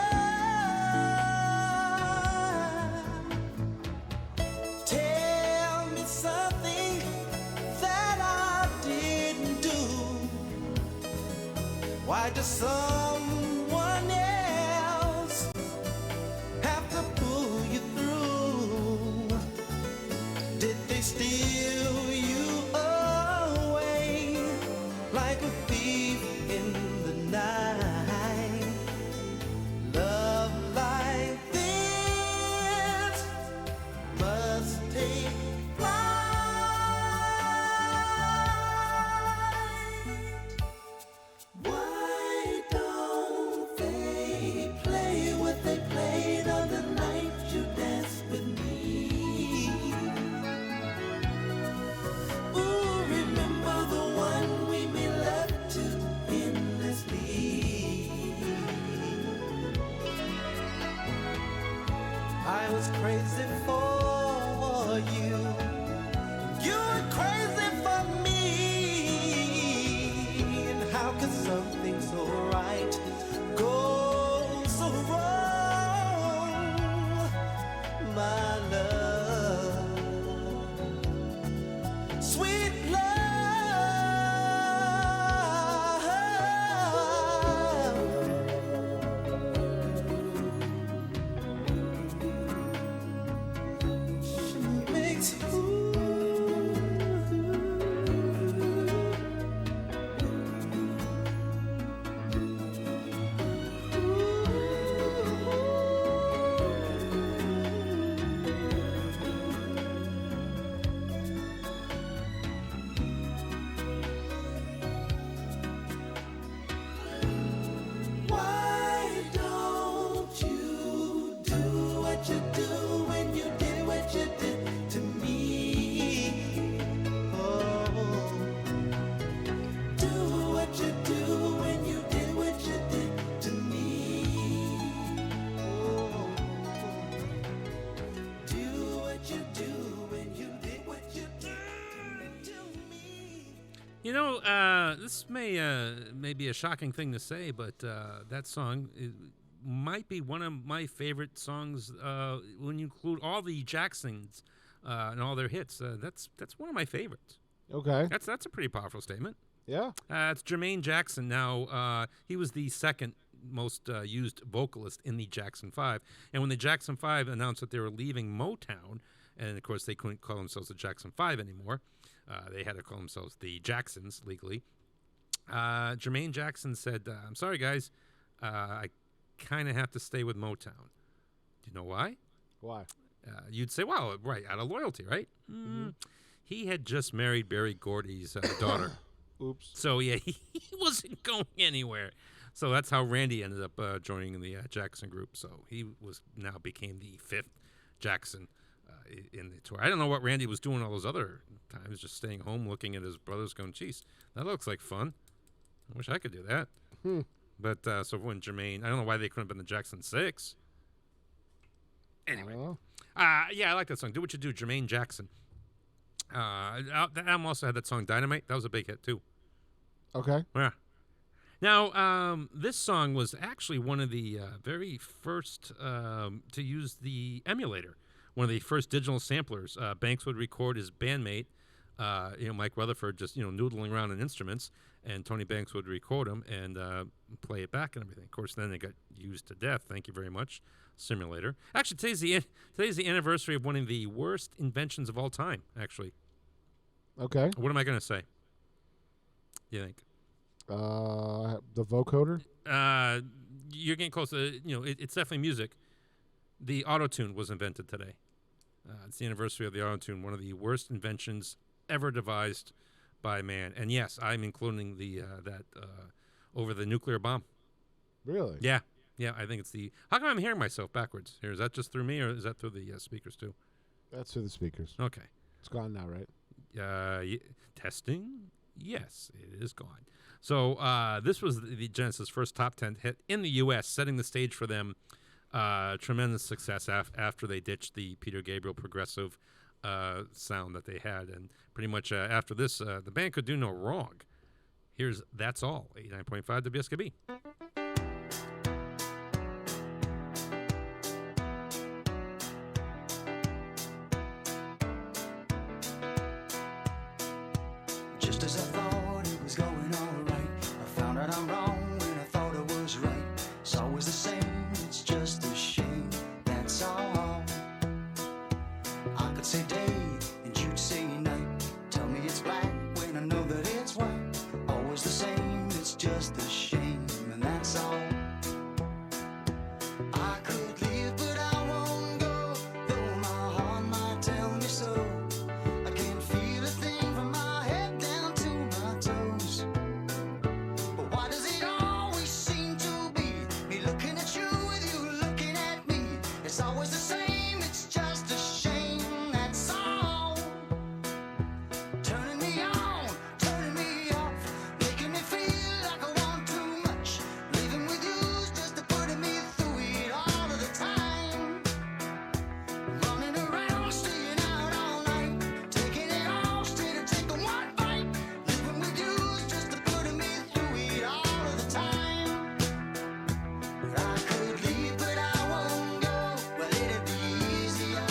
Speaker 2: Tell me something that I didn't do. Why does someone else have to pull you through? Did they steal you away like a thief in the night? Love like this must take flight. Why don't they play what they played on the night you danced with me? Ooh, remember the one we made love to endlessly. I was crazy for you. You were crazy for me. And how could something so right go so wrong? My love, sweet love. She makes
Speaker 3: You know, this may be a shocking thing to say, but that song might be one of my favorite songs when you include all the Jacksons and all their hits. That's one of my favorites.
Speaker 1: Okay.
Speaker 3: That's a pretty powerful statement.
Speaker 1: Yeah.
Speaker 3: It's Jermaine Jackson. Now, he was the second most used vocalist in the Jackson 5. And when the Jackson 5 announced that they were leaving Motown, and of course they couldn't call themselves the Jackson 5 anymore, they had to call themselves the Jacksons legally. Jermaine Jackson said, I'm sorry, guys, I kind of have to stay with Motown. Do you know why?
Speaker 1: Why?
Speaker 3: You'd say, well, right, out of loyalty, right? He had just married Berry Gordy's daughter.
Speaker 1: Oops.
Speaker 3: So, yeah, he wasn't going anywhere. So that's how Randy ended up joining the Jackson group. So he now became the fifth Jackson in the tour. I don't know what Randy was doing all those other times, just staying home looking at his brothers going, geez, that looks like fun. I wish I could do that. But so when Jermaine, I don't know why they couldn't have been the Jackson 6. Anyway. Yeah, I like that song. Do What You Do, Jermaine Jackson. That album also had that song Dynamite. That was a big hit, too.
Speaker 1: Okay.
Speaker 3: Yeah. Now, this song was actually one of the very first to use the emulator. One of the first digital samplers. Banks would record his bandmate, Mike Rutherford, just noodling around on instruments, and Tony Banks would record him and play it back and everything. Of course, then it got used to death. Thank you very much, simulator. Actually, today's the anniversary of one of the worst inventions of all time. Actually.
Speaker 1: Okay.
Speaker 3: What am I going to say? Do you think?
Speaker 1: The vocoder?
Speaker 3: You're getting close to, it's definitely music. The auto-tune was invented today. It's the anniversary of the auto-tune, one of the worst inventions ever devised by man. And yes, I'm including that over the nuclear bomb.
Speaker 1: Really?
Speaker 3: Yeah. Yeah, I think it's the... How come I'm hearing myself backwards here? Is that just through me, or is that through the speakers, too?
Speaker 1: That's through the speakers.
Speaker 3: Okay.
Speaker 1: It's gone now, right?
Speaker 3: Testing? Yes, it is gone. So this was the Genesis' first top 10 hit in the U.S., setting the stage for them. Tremendous success after they ditched the Peter Gabriel progressive sound that they had. And pretty much after this, the band could do no wrong. Here's That's All, 89.5 WSKB.
Speaker 12: Just as I thought it was going all right, I found out I'm wrong when I thought I was right. It's always the same, it's just a shame, that's all. I could say day and you'd say night. Tell me it's black when I know that it's white. Always the same, it's just a shame, and that's all. I could leave but I won't go, though my heart might tell me so. I can't feel a thing from my head down to my toes. But why does it always seem to be me looking at you with you looking at me? It's always the same, it's just a shame, that's all. Turning me on, turning me off, making me feel like I want too much. Living with you's just putting me through it all of the time. Running around, staying out all night, taking it all straight and taking one bite. Living with you's just putting me through it all of the time. But I could leave, but I won't go. Well, it'd be easier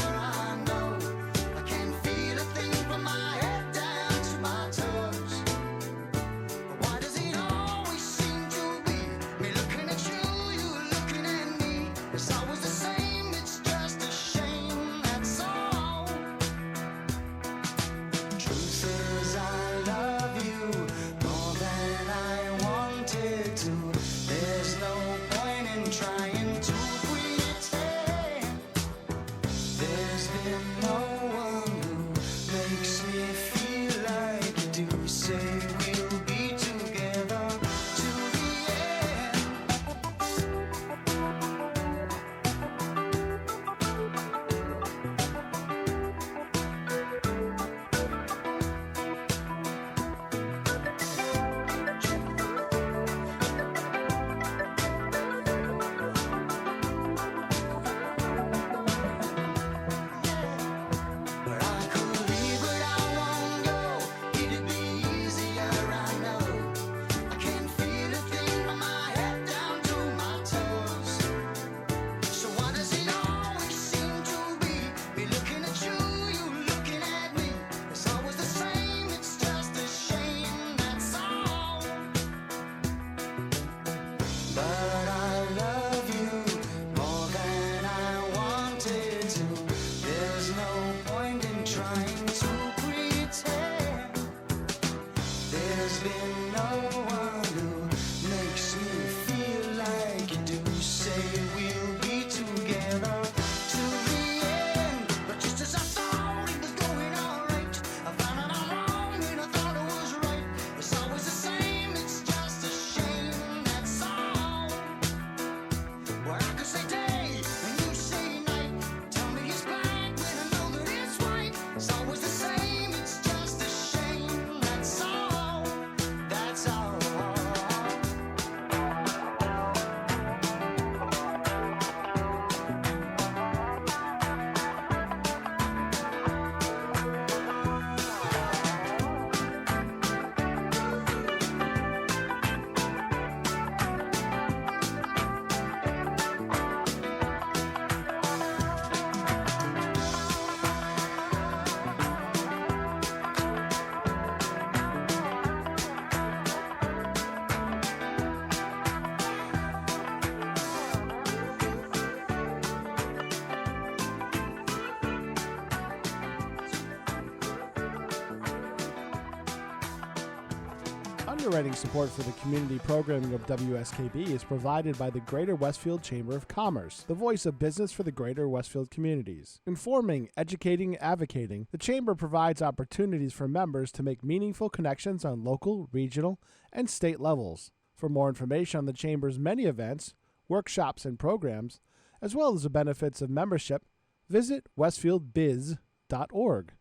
Speaker 1: Underwriting support for the community programming of WSKB is provided by the Greater Westfield Chamber of Commerce, the voice of business for the Greater Westfield communities. Informing, educating, advocating, the Chamber provides opportunities for members to make meaningful connections on local, regional, and state levels. For more information on the Chamber's many events, workshops, and programs, as well as the benefits of membership, visit westfieldbiz.org.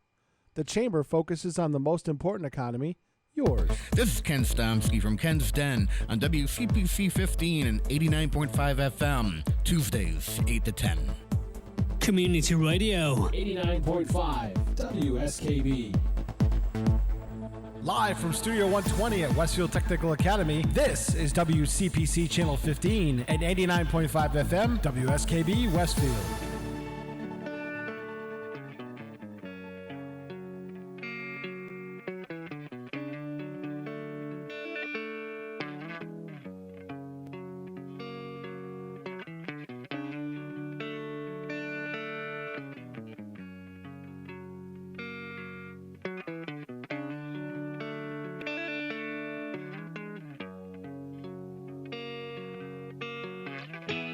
Speaker 1: The Chamber focuses on the most important economy, yours.
Speaker 13: This is Ken Stomsky from Ken's Den on WCPC 15 and 89.5 FM, Tuesdays, 8 to 10.
Speaker 7: Community Radio 89.5 WSKB.
Speaker 1: Live from Studio 120 at Westfield Technical Academy, this is WCPC Channel 15 and 89.5 FM, WSKB Westfield.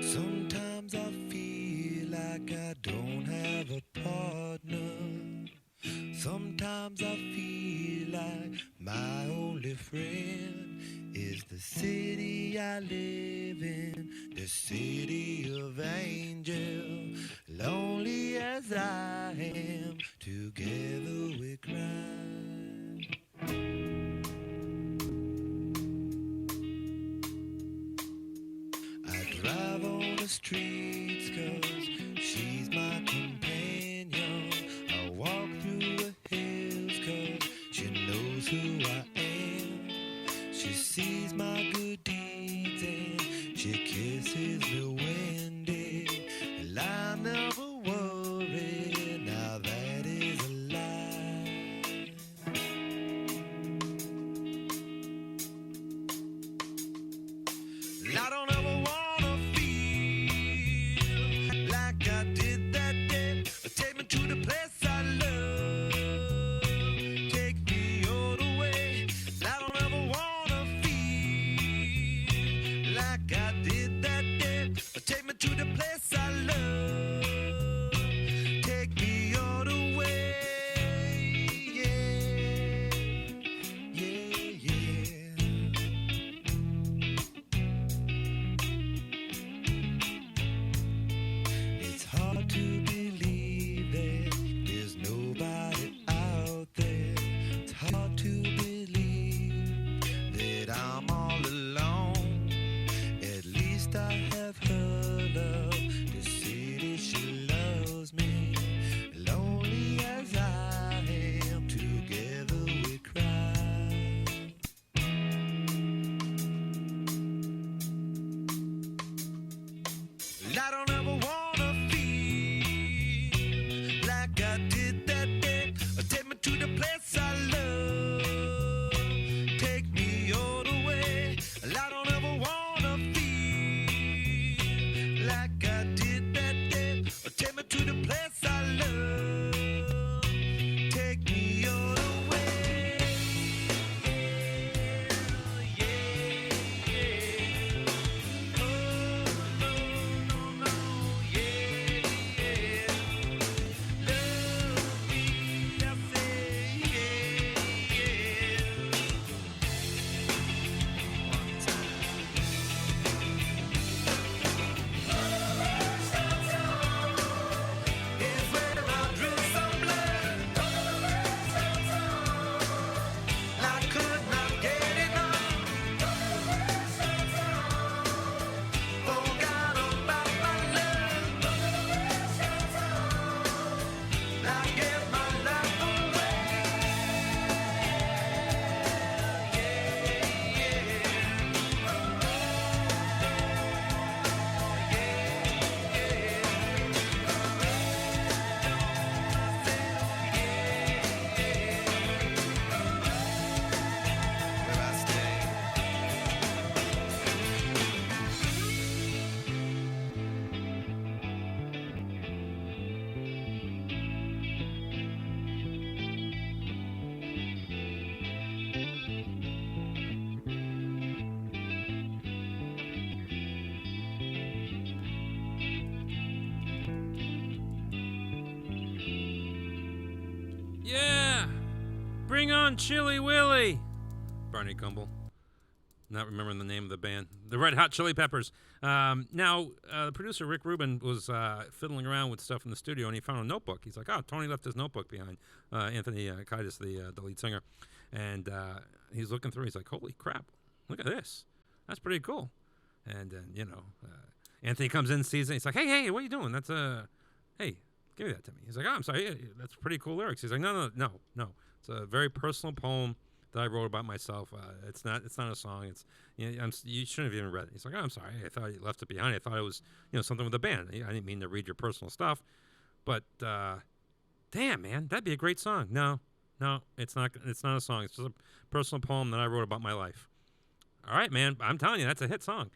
Speaker 2: Sometimes I feel like I don't have a partner. Sometimes I feel like my only friend is the city I live in, the city of angel. Lonely as I am, together we cry. Drive on the streets 'cause she's my companion. I walk through the hills 'cause she knows who I am. She sees my good deeds and she kisses me windy. And I never worry, now that is a lie.
Speaker 3: Bring on Chili Willy. Barney Gumble. Not remembering the name of the band. The Red Hot Chili Peppers. Now, the producer, Rick Rubin, was fiddling around with stuff in the studio, and he found a notebook. He's like, oh, Tony left his notebook behind. Anthony Kiedis, the lead singer. And he's looking through. He's like, holy crap, look at this. That's pretty cool. And then, Anthony comes in, sees it. He's like, hey, what are you doing? That's hey, give me that to me. He's like, oh, I'm sorry. Yeah, that's pretty cool lyrics. He's like, no. It's a very personal poem that I wrote about myself. It's not a song. It's you shouldn't have even read it. He's like, oh, I'm sorry. I thought you left it behind. I thought it was something with the band. I didn't mean to read your personal stuff. But damn, man, that'd be a great song. No, it's not. It's not a song. It's just a personal poem that I wrote about my life. All right, man. I'm telling you, that's a hit song.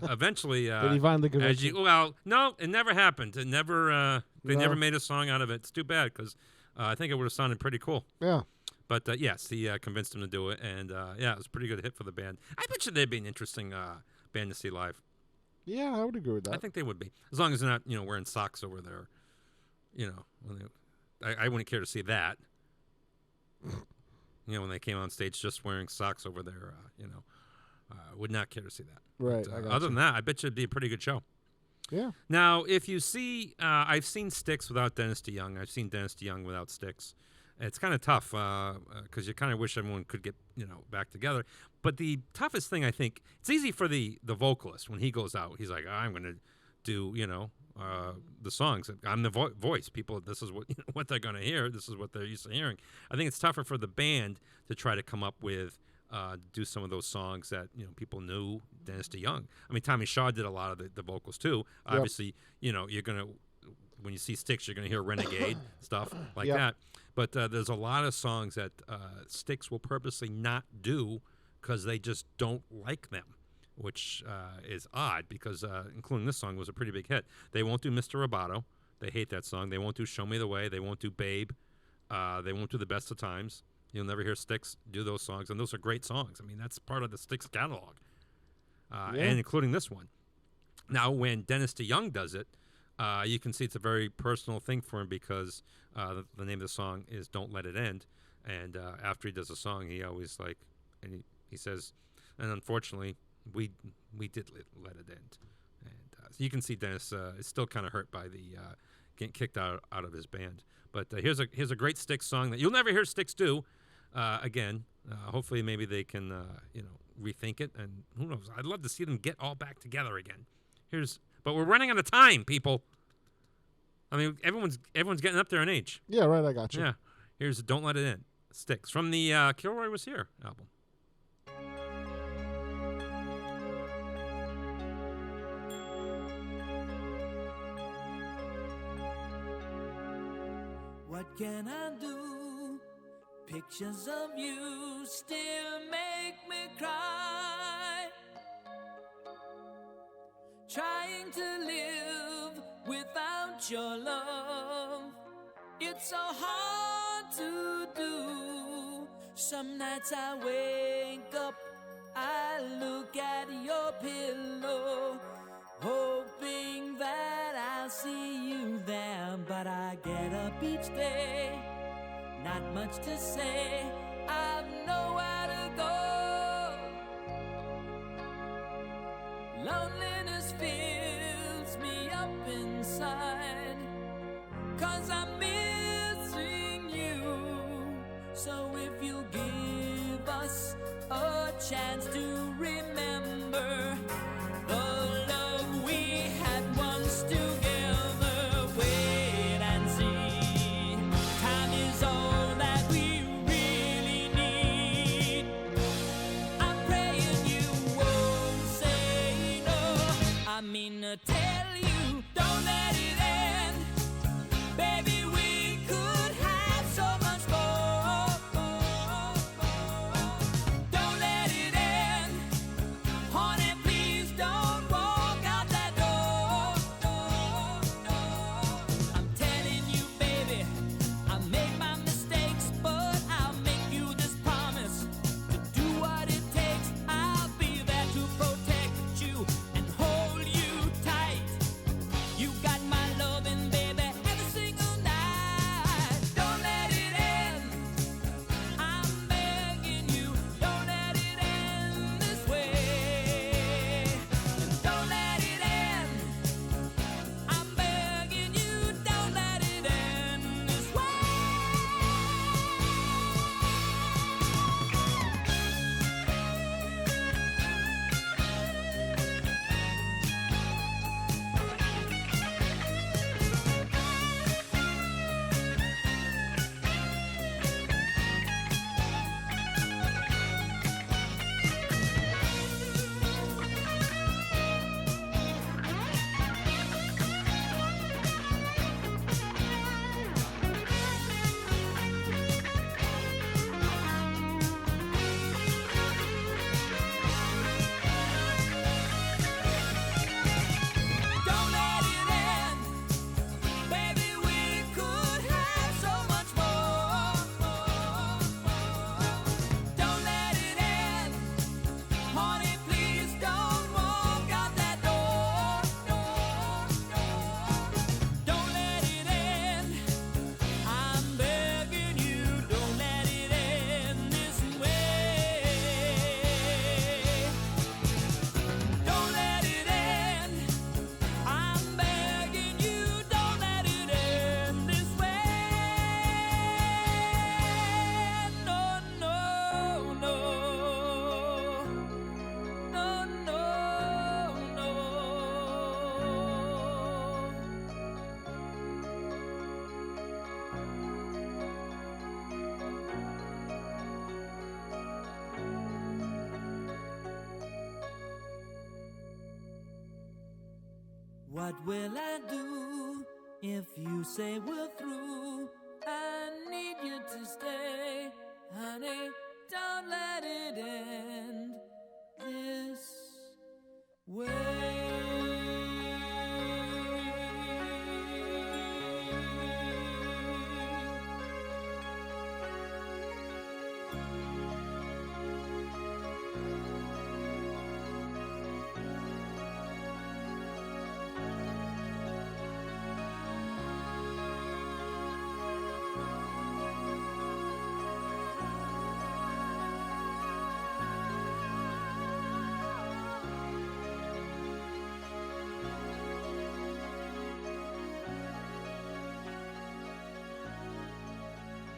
Speaker 3: Eventually,
Speaker 1: did he find the convention?
Speaker 3: Well, no, it never happened. It never. They never made a song out of it. It's too bad because I think it would have sounded pretty cool.
Speaker 1: Yeah.
Speaker 3: But yes, he convinced him to do it, and it was a pretty good hit for the band. I bet you they'd be an interesting band to see live.
Speaker 1: Yeah, I would agree with that.
Speaker 3: I think they would be, as long as they're not wearing socks over there. I wouldn't care to see that. When they came on stage just wearing socks over there, would not care to see that.
Speaker 1: Right.
Speaker 3: But, other than that, I bet you it'd be a pretty good show.
Speaker 1: Yeah.
Speaker 3: Now, if you see, I've seen Styx without Dennis DeYoung. I've seen Dennis DeYoung without Styx. It's kind of tough because you kind of wish everyone could get back together. But the toughest thing, I think, it's easy for the vocalist when he goes out. He's like, I'm going to do the songs. I'm the voice. People, this is what they're going to hear. This is what they're used to hearing. I think it's tougher for the band to try to come up with do some of those songs that people knew Dennis DeYoung. I mean, Tommy Shaw did a lot of the vocals too. Yep. Obviously, you're gonna when you see Styx, you're gonna hear Renegade stuff like that. But there's a lot of songs that Styx will purposely not do because they just don't like them, which is odd because including this song was a pretty big hit. They won't do Mr. Roboto. They hate that song. They won't do Show Me the Way. They won't do Babe. They won't do The Best of Times. You'll never hear Styx do those songs, and those are great songs. I mean, that's part of the Styx catalog, and including this one. Now, when Dennis DeYoung does it, you can see it's a very personal thing for him because the name of the song is "Don't Let It End," and after he does a song, he always and he says, "And unfortunately, we did let it end." And so you can see Dennis is still kind of hurt by the getting kicked out of his band. But here's a great Styx song that you'll never hear Styx do again. Hopefully, maybe they can rethink it, and who knows? I'd love to see them get all back together again. But we're running out of time, people. I mean, everyone's getting up there in age.
Speaker 1: Yeah, right. I got you.
Speaker 3: Yeah. Here's "Don't Let It In." Styx from the Kilroy Was Here album.
Speaker 8: What can I do? Pictures of you still make me cry. Trying to live without your love, it's so hard to do. Some nights I wake up, I look at your pillow, hoping that I'll see you there. But I get up each day, not much to say, I've nowhere to go. Loneliness fills me up inside, 'cause I'm missing you. So if you give us a chance to remember the love we had once together, wait and see. Time is all that we really need. I'm praying you won't say no. I mean to tell you, don't let it end. Baby, we could have so much more. Don't let it end. What will I do if you say we're through? I need you to stay, honey. Don't let it end this way.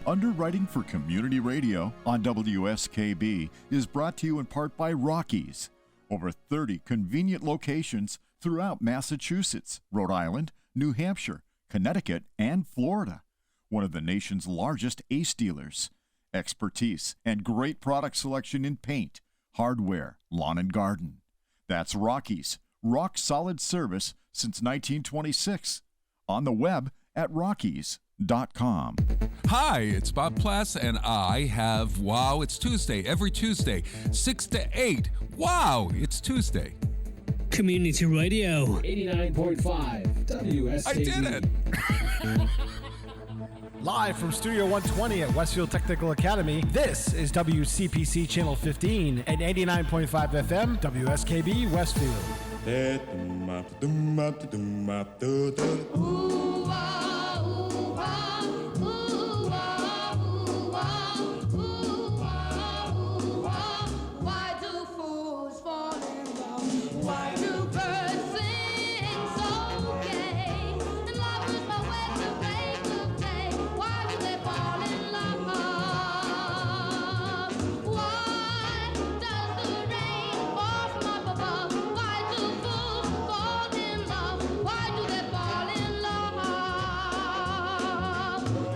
Speaker 4: Underwriting for Community Radio on WSKB is brought to you in part by Rockies. Over 30 convenient locations throughout Massachusetts, Rhode Island, New Hampshire, Connecticut, and Florida. One of the nation's largest ACE dealers. Expertise and great product selection in paint, hardware, lawn and garden. That's Rockies. Rock solid service since 1926. On the web at rockies.com.
Speaker 14: Hi, it's Bob Plass, and I have Wow, It's Tuesday, every Tuesday, 6 to 8. Wow, it's Tuesday.
Speaker 7: Community Radio 89.5 WSKB.
Speaker 14: I did it!
Speaker 1: Live from Studio 120 at Westfield Technical Academy, this is WCPC Channel 15 and 89.5 FM, WSKB Westfield.
Speaker 15: Why do fools fall in love? Why do birds sing so gay? And love is my way to break the day. Why do they fall in love? Why does the rain fall from up above? Why do fools fall in love? Why do they fall in love?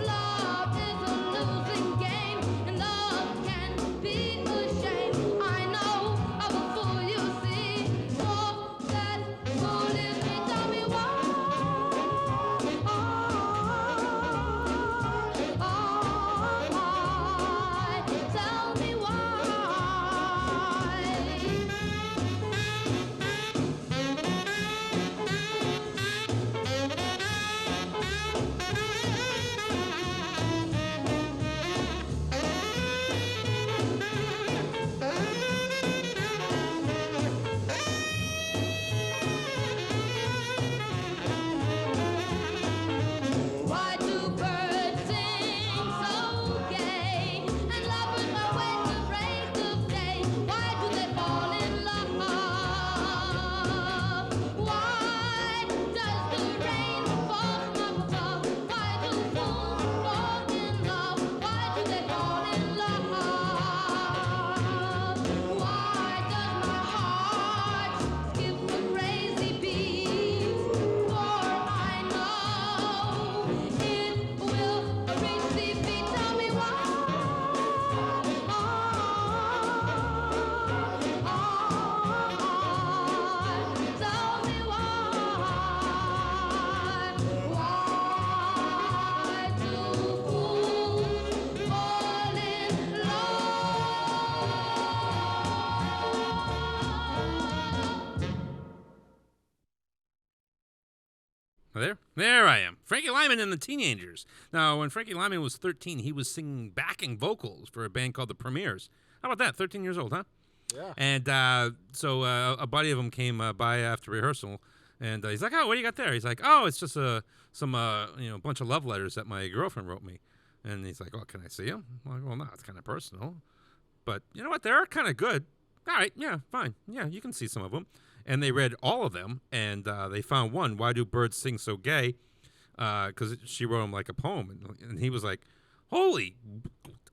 Speaker 15: Love is a losing game, and love can be a shame. I know of a fool you see, so that foolishly tell me why. Tell me why. Why do birds sing so gay? And love is my way to break the day. Why do they fall in love? Why does the rain fall from up above? Why do fools fall in love? Why do they fall in love? Why does my heart skip a crazy beat? For I know it will reach the feet. Tell me why. Tell me why. Why do fools fall in
Speaker 3: There I am. Frankie Lyman and the Teenagers. Now, when Frankie Lyman was 13, he was singing backing vocals for a band called the Premiers. How about that? 13 years old, huh?
Speaker 1: Yeah.
Speaker 3: And so a buddy of him came by after rehearsal, and he's like, "Oh, what do you got there?" He's like, "Oh, it's just some bunch of love letters that my girlfriend wrote me." And he's like, "Oh, can I see them?" I'm like, "Well, no, it's kind of personal, but you know what? They're kind of good. All right, yeah, fine, yeah, you can see some of them." And they read all of them, and they found one. Why do birds sing so gay? Because she wrote him like a poem, and he was like, "Holy,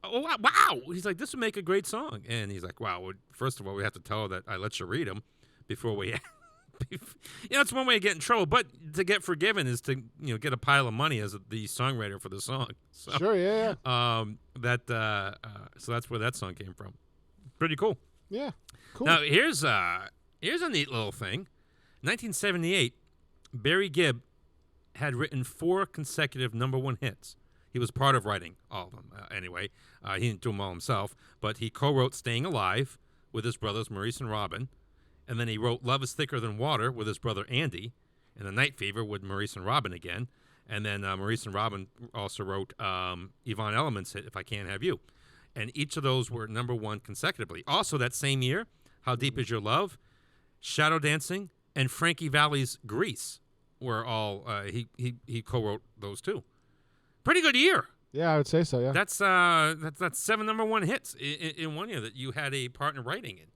Speaker 3: oh wow!" He's like, "This would make a great song." And he's like, "Wow, well, first of all, we have to tell her that I let you read them before we." It's one way to get in trouble, but to get forgiven is to get a pile of money as the songwriter for the song. So,
Speaker 1: Sure, yeah.
Speaker 3: So that's where that song came from. Pretty cool.
Speaker 1: Yeah, cool.
Speaker 3: Now here's a neat little thing. 1978, Barry Gibb had written 4 consecutive #1 hits. He was part of writing all of them. Anyway, he didn't do them all himself, but he co-wrote "Staying Alive" with his brothers Maurice and Robin, and then he wrote "Love Is Thicker Than Water" with his brother Andy, and "The Night Fever" with Maurice and Robin again, and then Maurice and Robin also wrote Yvonne Elliman's hit "If I Can't Have You," and each of those were #1 consecutively. Also, that same year, "How Deep Is Your Love," "Shadow Dancing," and Frankie Valli's "Grease" were all he co-wrote those too. Pretty good year.
Speaker 1: Yeah, I would say so. Yeah.
Speaker 3: That's 7 #1 hits in one year that you had a partner writing in.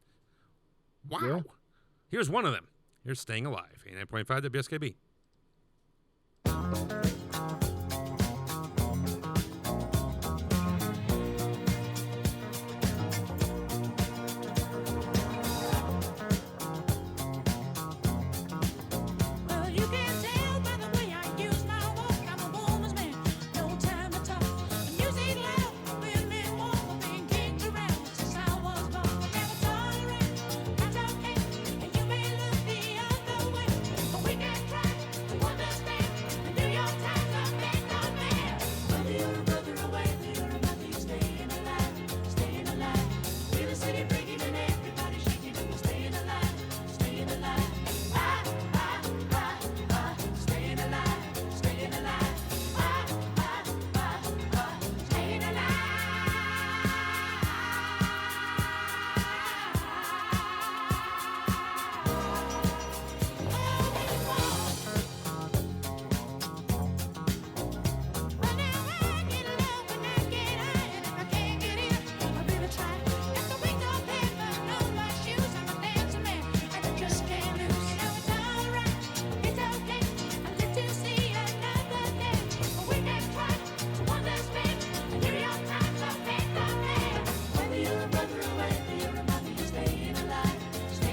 Speaker 3: Wow.
Speaker 1: Yeah.
Speaker 3: Here's one of them. Here's "Staying Alive," 89.5 WSKB.
Speaker 15: Well, you can tell by the way I use my walk. I'm a woman's man, no time to talk. Music loud, women walk, being kicked around since I was born. Never tolerate, that's okay. And you may look the other way, but we can try to understand. The New York Times are based on man. Whether you're a brother or whether you're a mother, you're staying alive, staying alive. Feel the city breaking and everybody shaking, and we're staying alive, staying alive. Staying alive, staying alive.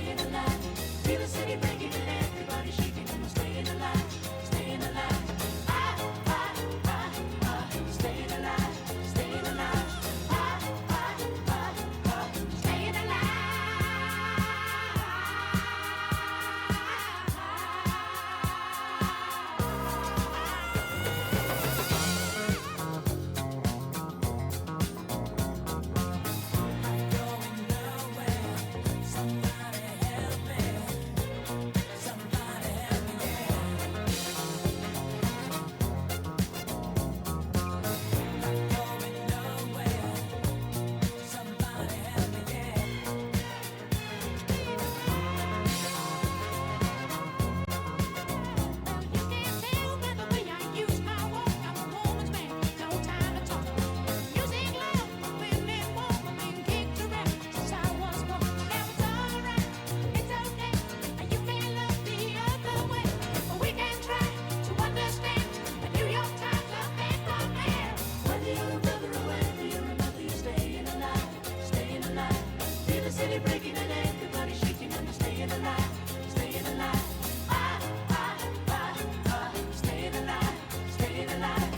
Speaker 15: Staying alive. Feel the city breaking and everybody shaking, and we're staying alive, staying alive. Staying alive, staying alive. Staying breaking and everybody shaking, and we're staying alive, staying alive. Staying alive, staying alive. Staying alive.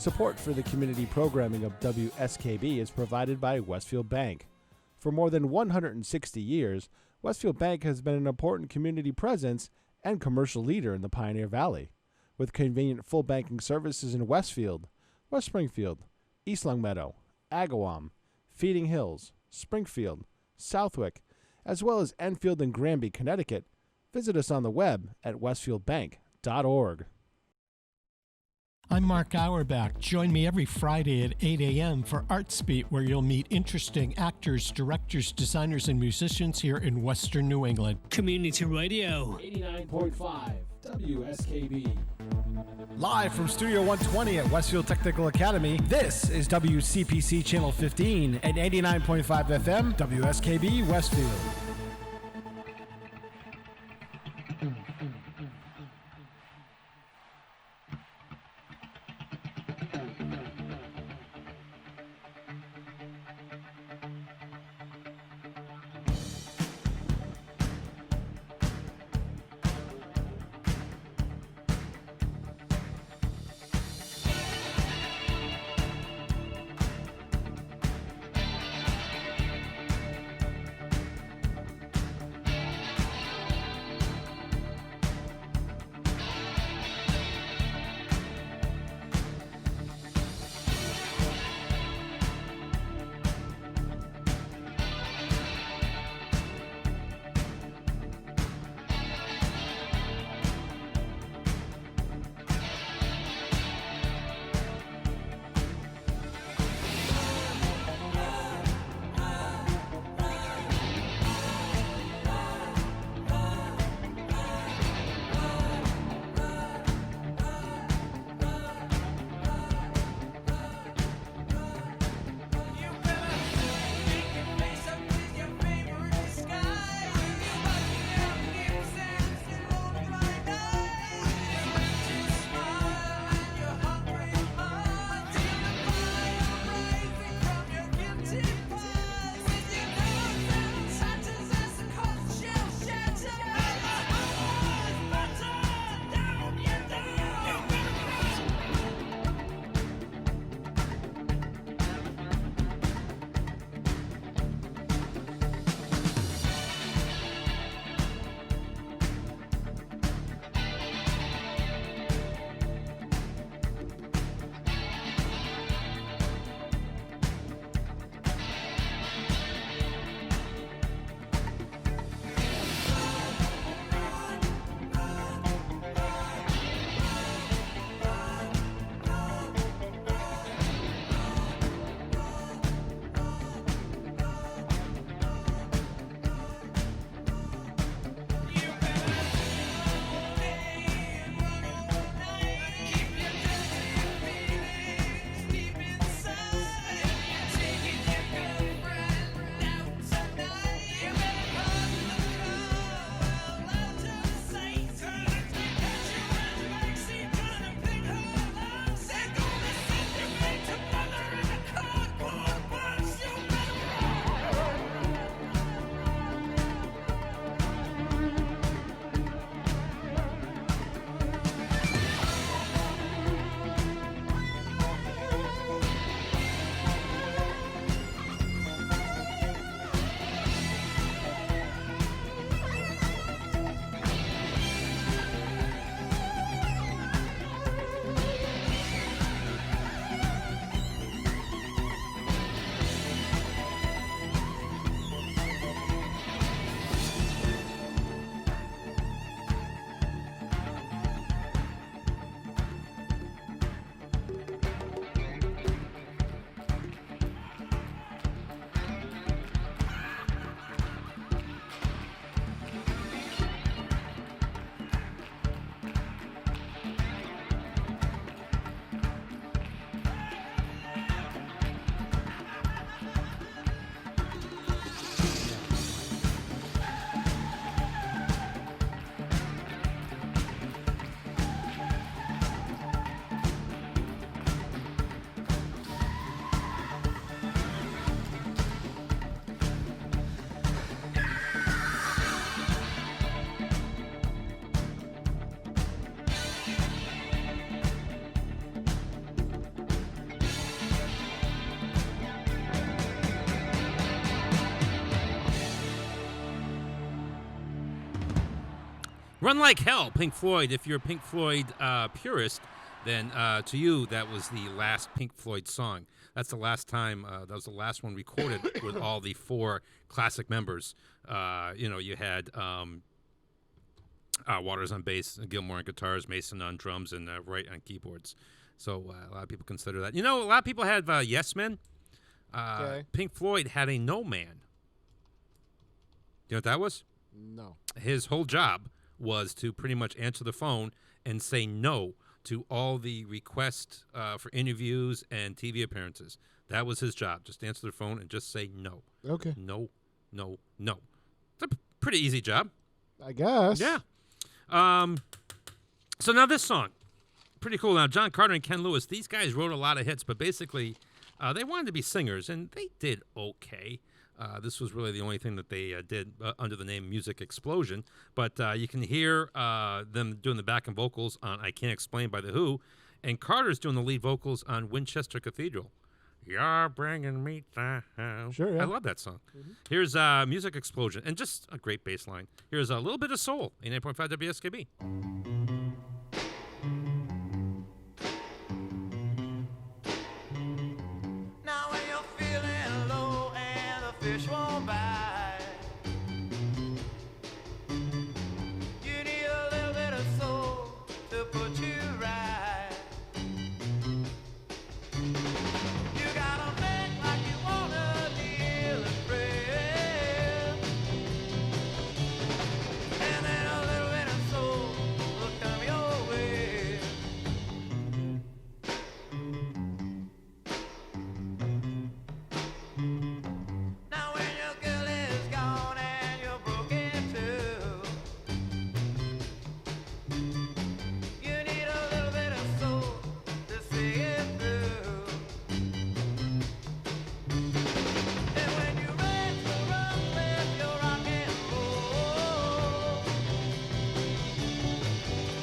Speaker 1: Support for the community programming of WSKB is provided by Westfield Bank. For more than 160 years, Westfield Bank has been an important community presence and commercial leader in the Pioneer Valley, with convenient full banking services in Westfield, West Springfield, East Longmeadow, Agawam, Feeding Hills, Springfield, Southwick, as well as Enfield and Granby, Connecticut. Visit us on the web at westfieldbank.org.
Speaker 6: I'm Mark Auerbach. Join me every Friday at 8 a.m. for Arts Beat, where you'll meet interesting actors, directors, designers, and musicians here in Western New England.
Speaker 7: Community Radio 89.5 WSKB.
Speaker 16: Live from Studio 120 at Westfield Technical Academy, this is WCPC Channel 15 at 89.5 FM, WSKB Westfield.
Speaker 3: Run Like Hell, Pink Floyd. If you're a Pink Floyd purist, then to you, that was the last Pink Floyd song. That's the last time, that was the last one recorded with all the 4 classic members. You had Waters on bass, Gilmore on guitars, Mason on drums, and Wright on keyboards. So a lot of people consider that. A lot of people had Yes Men.
Speaker 1: Okay.
Speaker 3: Pink Floyd had a No Man. You know what that was?
Speaker 1: No.
Speaker 3: His whole job was to pretty much answer the phone and say no to all the requests for interviews and TV appearances. That was his job. Just answer the phone and just say no.
Speaker 1: Okay.
Speaker 3: No, no, no. It's a pretty easy job.
Speaker 1: I guess.
Speaker 3: Yeah. So now this song, pretty cool. Now, John Carter and Ken Lewis, these guys wrote a lot of hits, but basically they wanted to be singers, and they did okay. This was really the only thing that they did under the name Music Explosion. But you can hear them doing the backing vocals on I Can't Explain by The Who, and Carter's doing the lead vocals on Winchester Cathedral. You're bringing me down.
Speaker 1: Sure, yeah.
Speaker 3: I love that song. Here's Music Explosion, and just a great bass line. Here's a little bit of soul, 89.5 WSKB.
Speaker 2: Now when you're feeling low and the fish won't bite, you need a little bit of soul to put you right. You gotta make like you wanna deal and bread, and then a little bit of soul will come your way. Now when your girl is gone and you're broken too, you need a little bit of soul to see it through. And when you raise the run with your rock and roll,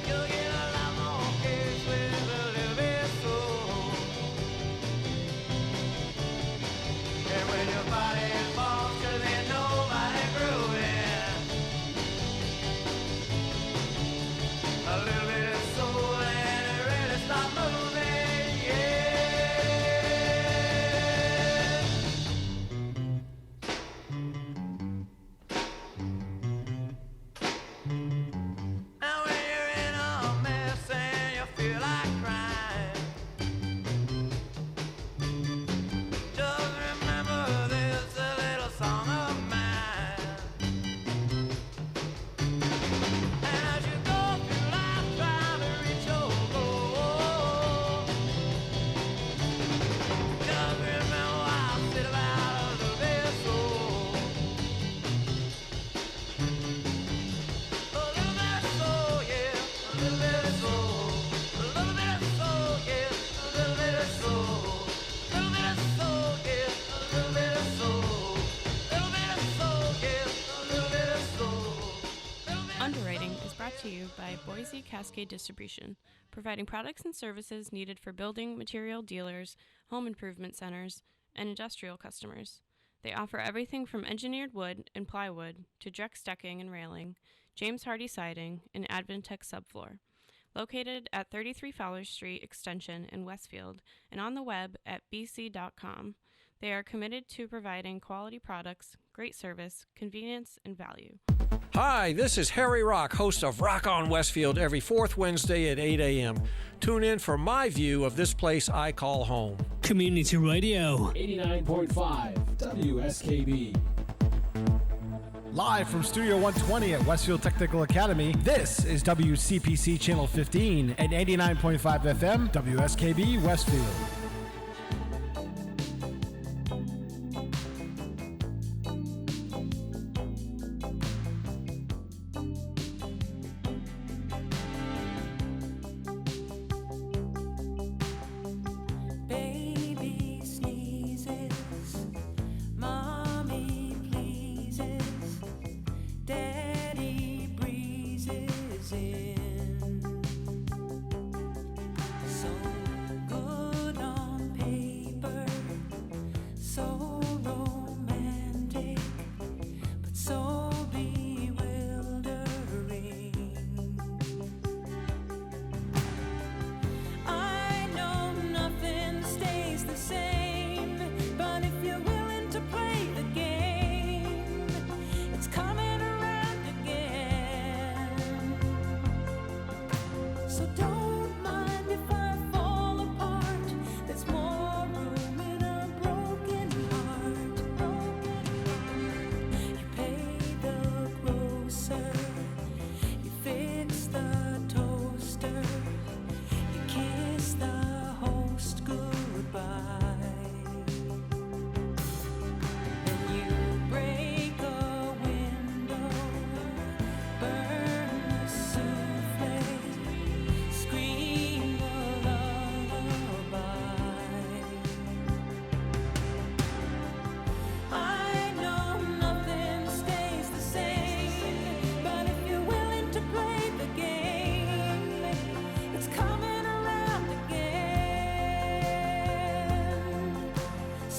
Speaker 2: you'll get a lot more kids with a little bit of soul. And when your body falls, 'cause ain't nobody growing, a little bit of soul and it really start moving, yeah. Now when you're in a mess and you feel like crying, just remember this a little song of mine. And as you go through life trying to reach your goal, just remember I said about a little bit of soul. A little bit of soul, yeah, a little bit of soul. A little bit of soul, yeah, a little bit of soul. A little bit of soul, yeah, a little bit of soul. A little bit of soul, yeah, a little bit of soul.
Speaker 17: Underwriting is brought to you by Boise Cascade Distribution, providing products and services needed for building material dealers, home improvement centers, and industrial customers. They offer everything from engineered wood and plywood to Drex decking and railing, James Hardy siding, and Advantech subfloor. Located at 33 Fowler Street Extension in Westfield and on the web at bc.com, they are committed to providing quality products, great service, convenience, and value.
Speaker 18: Hi, this is Harry Rock, host of Rock on Westfield every fourth Wednesday at 8 a.m. Tune in for my view of this place I call home.
Speaker 7: Community Radio 89.5 WSKB.
Speaker 16: Live from Studio 120 at Westfield Technical Academy, this is WCPC Channel 15 and 89.5 FM, WSKB Westfield.
Speaker 8: Baby sneezes, mommy pleases, daddy breezes in. So good on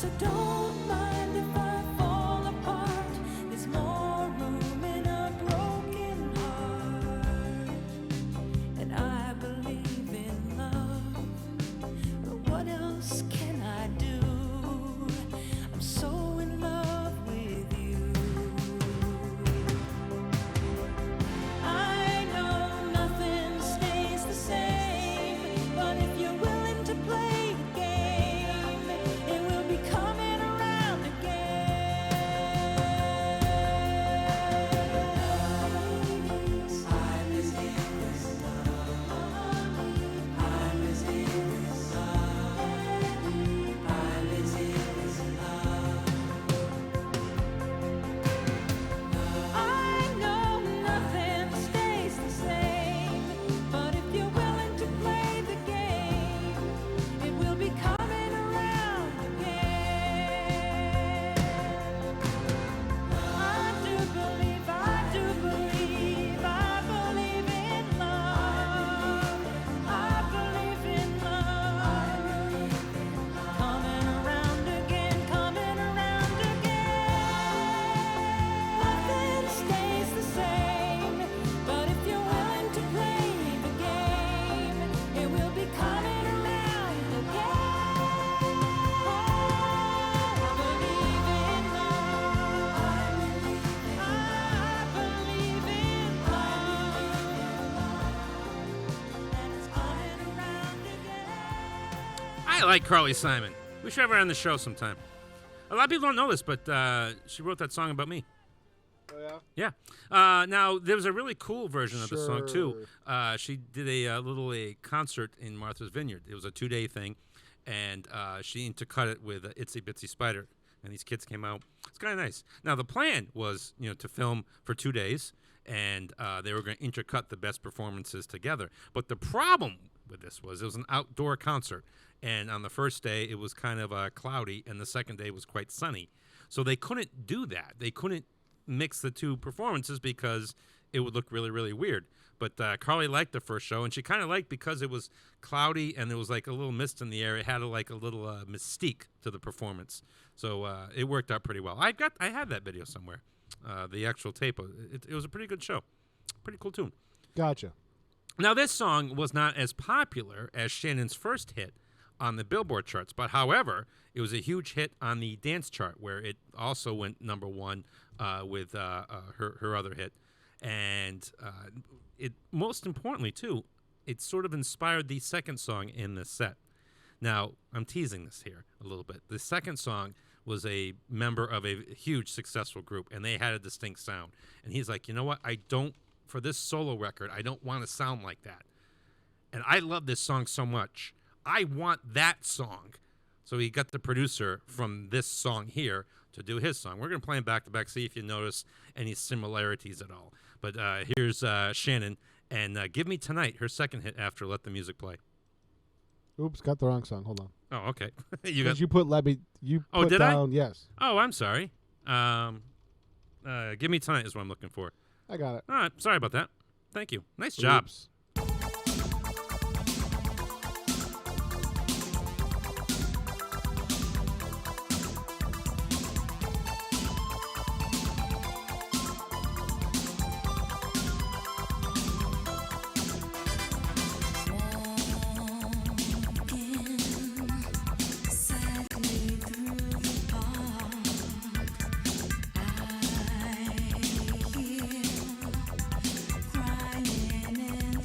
Speaker 8: So don't mind if I fall apart. There's more room in a broken heart. And I believe in love. But what else can I do? I'm so in love with you. I know nothing stays the same, but if you're willing to play the game, it will be coming around again. I'm as in this love. I'm as in this love. I'm as in this love. I know nothing stays the same, but if you're willing to play the game, it will be coming around again. I do believe in love. I believe in love. Coming around again, coming around again. Nothing stays the same, but if you're willing to play the game, it will be coming around again. I believe in love. I believe in love. And it's coming around again.
Speaker 3: I like Carly Simon. We should have her on the show sometime. A lot of people don't know this, but she wrote that song about me.
Speaker 1: Oh, yeah?
Speaker 3: Yeah. Now, there was a really cool version of the song, too.
Speaker 1: Sure.
Speaker 3: She did a concert in Martha's Vineyard. It was a 2-day thing, and she intercut it with Itsy Bitsy Spider, and these kids came out. It's kind of nice. Now, the plan was, to film for 2 days, and they were going to intercut the best performances together. But the problem with this was it was an outdoor concert, and on the first day, it was kind of cloudy, and the second day was quite sunny. So they couldn't do that. They couldn't mix the two performances because it would look really, really weird. But Carly liked the first show, and she kind of liked because it was cloudy and there was like a little mist in the air. It had a little mystique to the performance. So it worked out pretty well. I had that video somewhere, the actual tape. It was a pretty good show. Pretty cool tune.
Speaker 1: Gotcha.
Speaker 3: Now, this song was not as popular as Shannon's first hit on the Billboard charts, but however, it was a huge hit on the dance chart where it also went number one with her other hit. And it most importantly, too, it sort of inspired the second song in the set. Now, I'm teasing this here a little bit. The second song was a member of a huge successful group, and they had a distinct sound. And he's like, you know what? For this solo record, I don't want to sound like that. And I love this song so much. I want that song. So he got the producer from this song here to do his song. We're going to play them back to back, see if you notice any similarities at all. But here's Shannon, and Give Me Tonight, her second hit after Let the Music Play.
Speaker 1: Oops, got the wrong song. Hold on.
Speaker 3: Oh, okay.
Speaker 1: You put Lebby. You
Speaker 3: Oh,
Speaker 1: put
Speaker 3: did
Speaker 1: down,
Speaker 3: I?
Speaker 1: Yes.
Speaker 3: Oh, I'm sorry. Give Me Tonight is what I'm looking for.
Speaker 1: I got it.
Speaker 3: All right, sorry about that. Thank you. Nice job.
Speaker 1: Oops.
Speaker 8: Crying in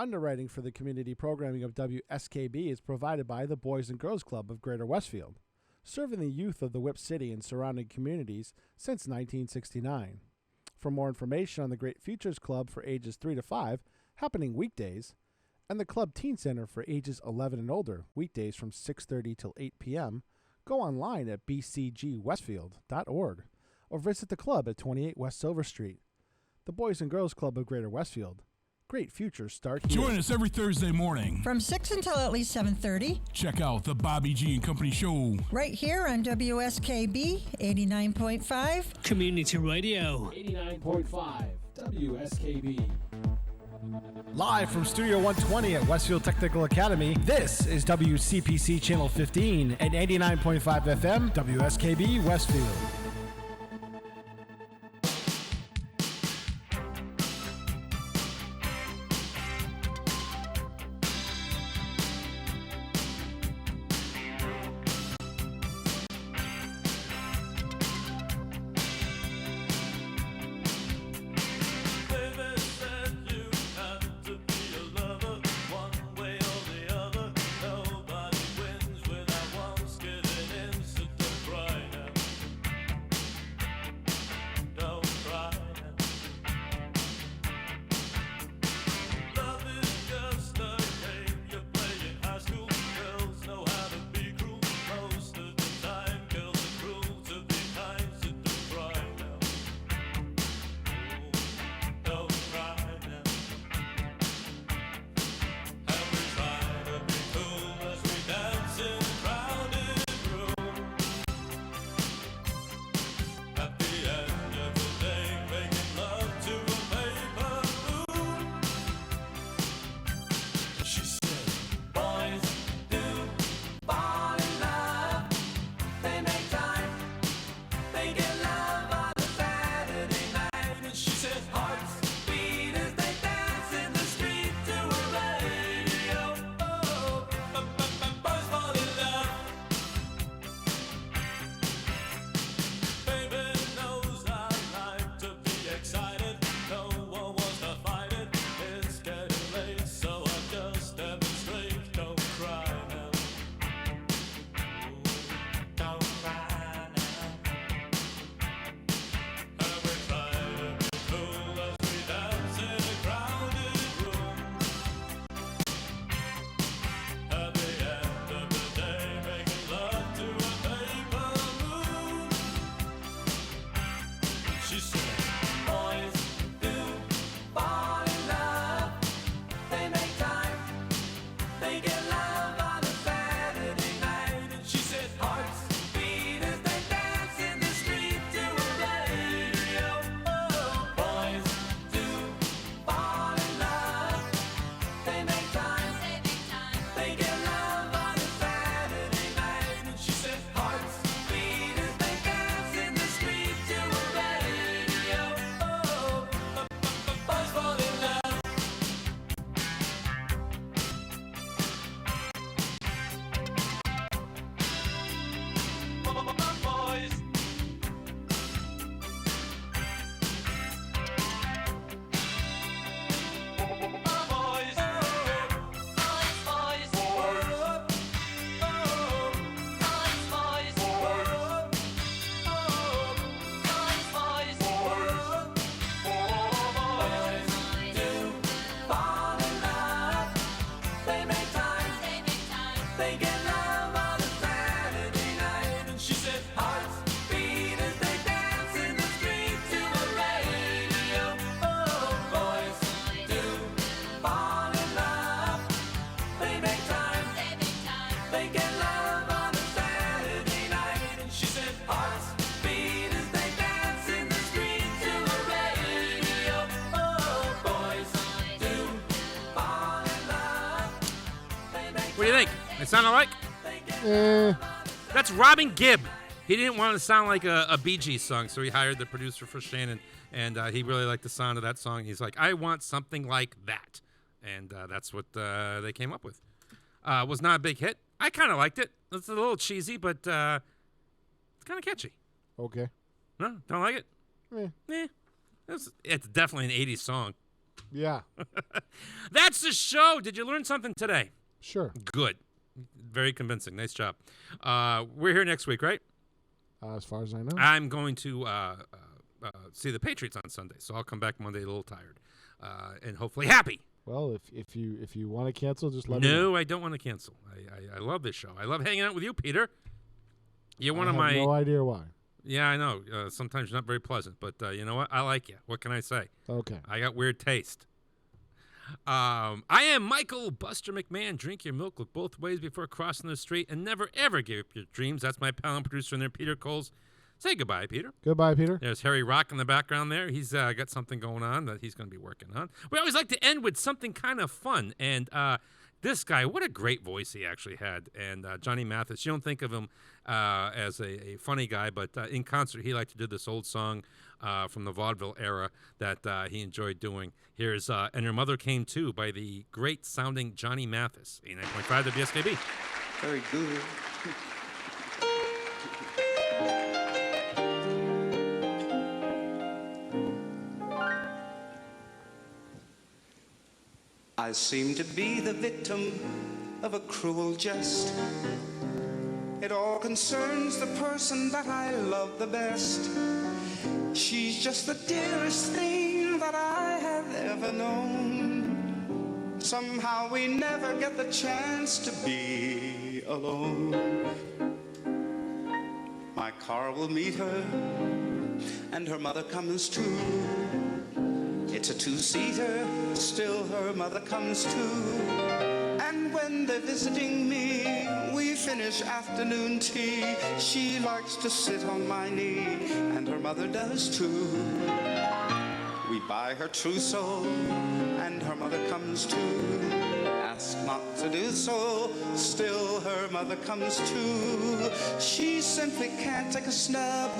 Speaker 1: Underwriting for the community programming of WSKB is provided by the Boys and Girls Club of Greater Westfield, serving the youth of the Whip City and surrounding communities since 1969. For more information on the Great Futures Club for ages 3 to 5, happening weekdays, and the Club Teen Center for ages 11 and older, weekdays from 6:30 till 8 p.m., go online at bcgwestfield.org or visit the club at 28 West Silver Street. The Boys and Girls Club of Greater Westfield. Great futures start here.
Speaker 10: Join us every Thursday morning
Speaker 11: From 6 until at least 7:30.
Speaker 10: Check out the Bobby G and Company Show.
Speaker 11: Right here on WSKB 89.5.
Speaker 7: Community Radio. 89.5 WSKB.
Speaker 16: Live from Studio 120 at Westfield Technical Academy, this is WCPC Channel 15 and 89.5 FM, WSKB Westfield.
Speaker 3: What do you think? They sound alike? That's Robin Gibb. He didn't want to sound like a Bee Gees song, so he hired the producer for Shannon, and he really liked the sound of that song. He's like, I want something like that. And that's what they came up with. Was not a big hit. I kind of liked it. It's a little cheesy, but it's kind of catchy.
Speaker 1: Okay.
Speaker 3: No, don't like it?
Speaker 1: Eh.
Speaker 3: It's definitely an 80s song.
Speaker 1: Yeah.
Speaker 3: That's the show. Did you learn something today?
Speaker 1: Sure.
Speaker 3: Good. Very convincing. Nice job. We're here next week, right?
Speaker 1: As far as I know.
Speaker 3: I'm going to see the Patriots on Sunday, so I'll come back Monday a little tired and hopefully happy.
Speaker 1: Well, if you want to cancel, just let me know.
Speaker 3: No, I don't want to cancel. I love this show. I love hanging out with you, Peter. You're one
Speaker 1: I
Speaker 3: of
Speaker 1: have
Speaker 3: my.
Speaker 1: no idea why.
Speaker 3: Yeah, I know. Sometimes you're not very pleasant, but you know what? I like you. What can I say?
Speaker 1: Okay.
Speaker 3: I got weird taste. I am Michael Buster McMahon. Drink your milk, look both ways before crossing the street, and never, ever give up your dreams. That's my pal and producer in there, Peter Coles. Say goodbye, Peter.
Speaker 1: Goodbye, Peter.
Speaker 3: There's Harry Rock in the background there. He's got something going on that he's going to be working on. We always like to end with something kind of fun. And this guy, what a great voice he actually had. And Johnny Mathis, you don't think of him as a funny guy, but in concert, he liked to do this old song from the vaudeville era that he enjoyed doing. Here's And Your Mother Came Too by the great sounding Johnny Mathis, 89.5 WSKB.
Speaker 12: Very good. I seem to be the victim of a cruel jest. It all concerns the person that I love the best. She's just the dearest thing that I have ever known. Somehow we never get the chance to be alone. My car will meet her, and her mother comes too. It's a two-seater, still her mother comes too. And when they're visiting me, we finish afternoon tea. She likes to sit on my knee, and her mother does too. We buy her trousseau, and her mother comes too. Ask not to do so, still her mother comes too. She simply can't take a snub.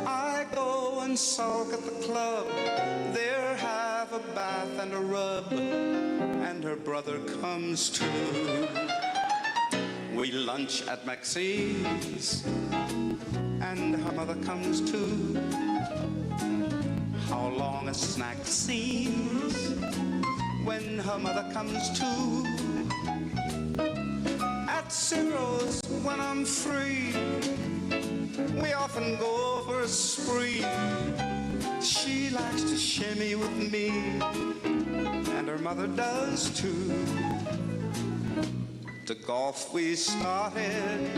Speaker 12: I go and sulk at the club. There have a bath and a rub, and her brother comes too. We lunch at Maxine's, and her mother comes too. How long a snack seems when her mother comes too. At Ciro's when I'm free, we often go for a spree. She likes to shimmy with me, and her mother does too. To golf we started,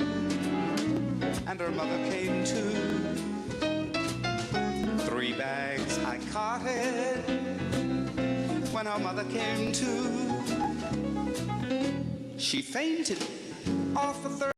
Speaker 12: and her mother came too. 3 bags I carted when her mother came too. She fainted off the third.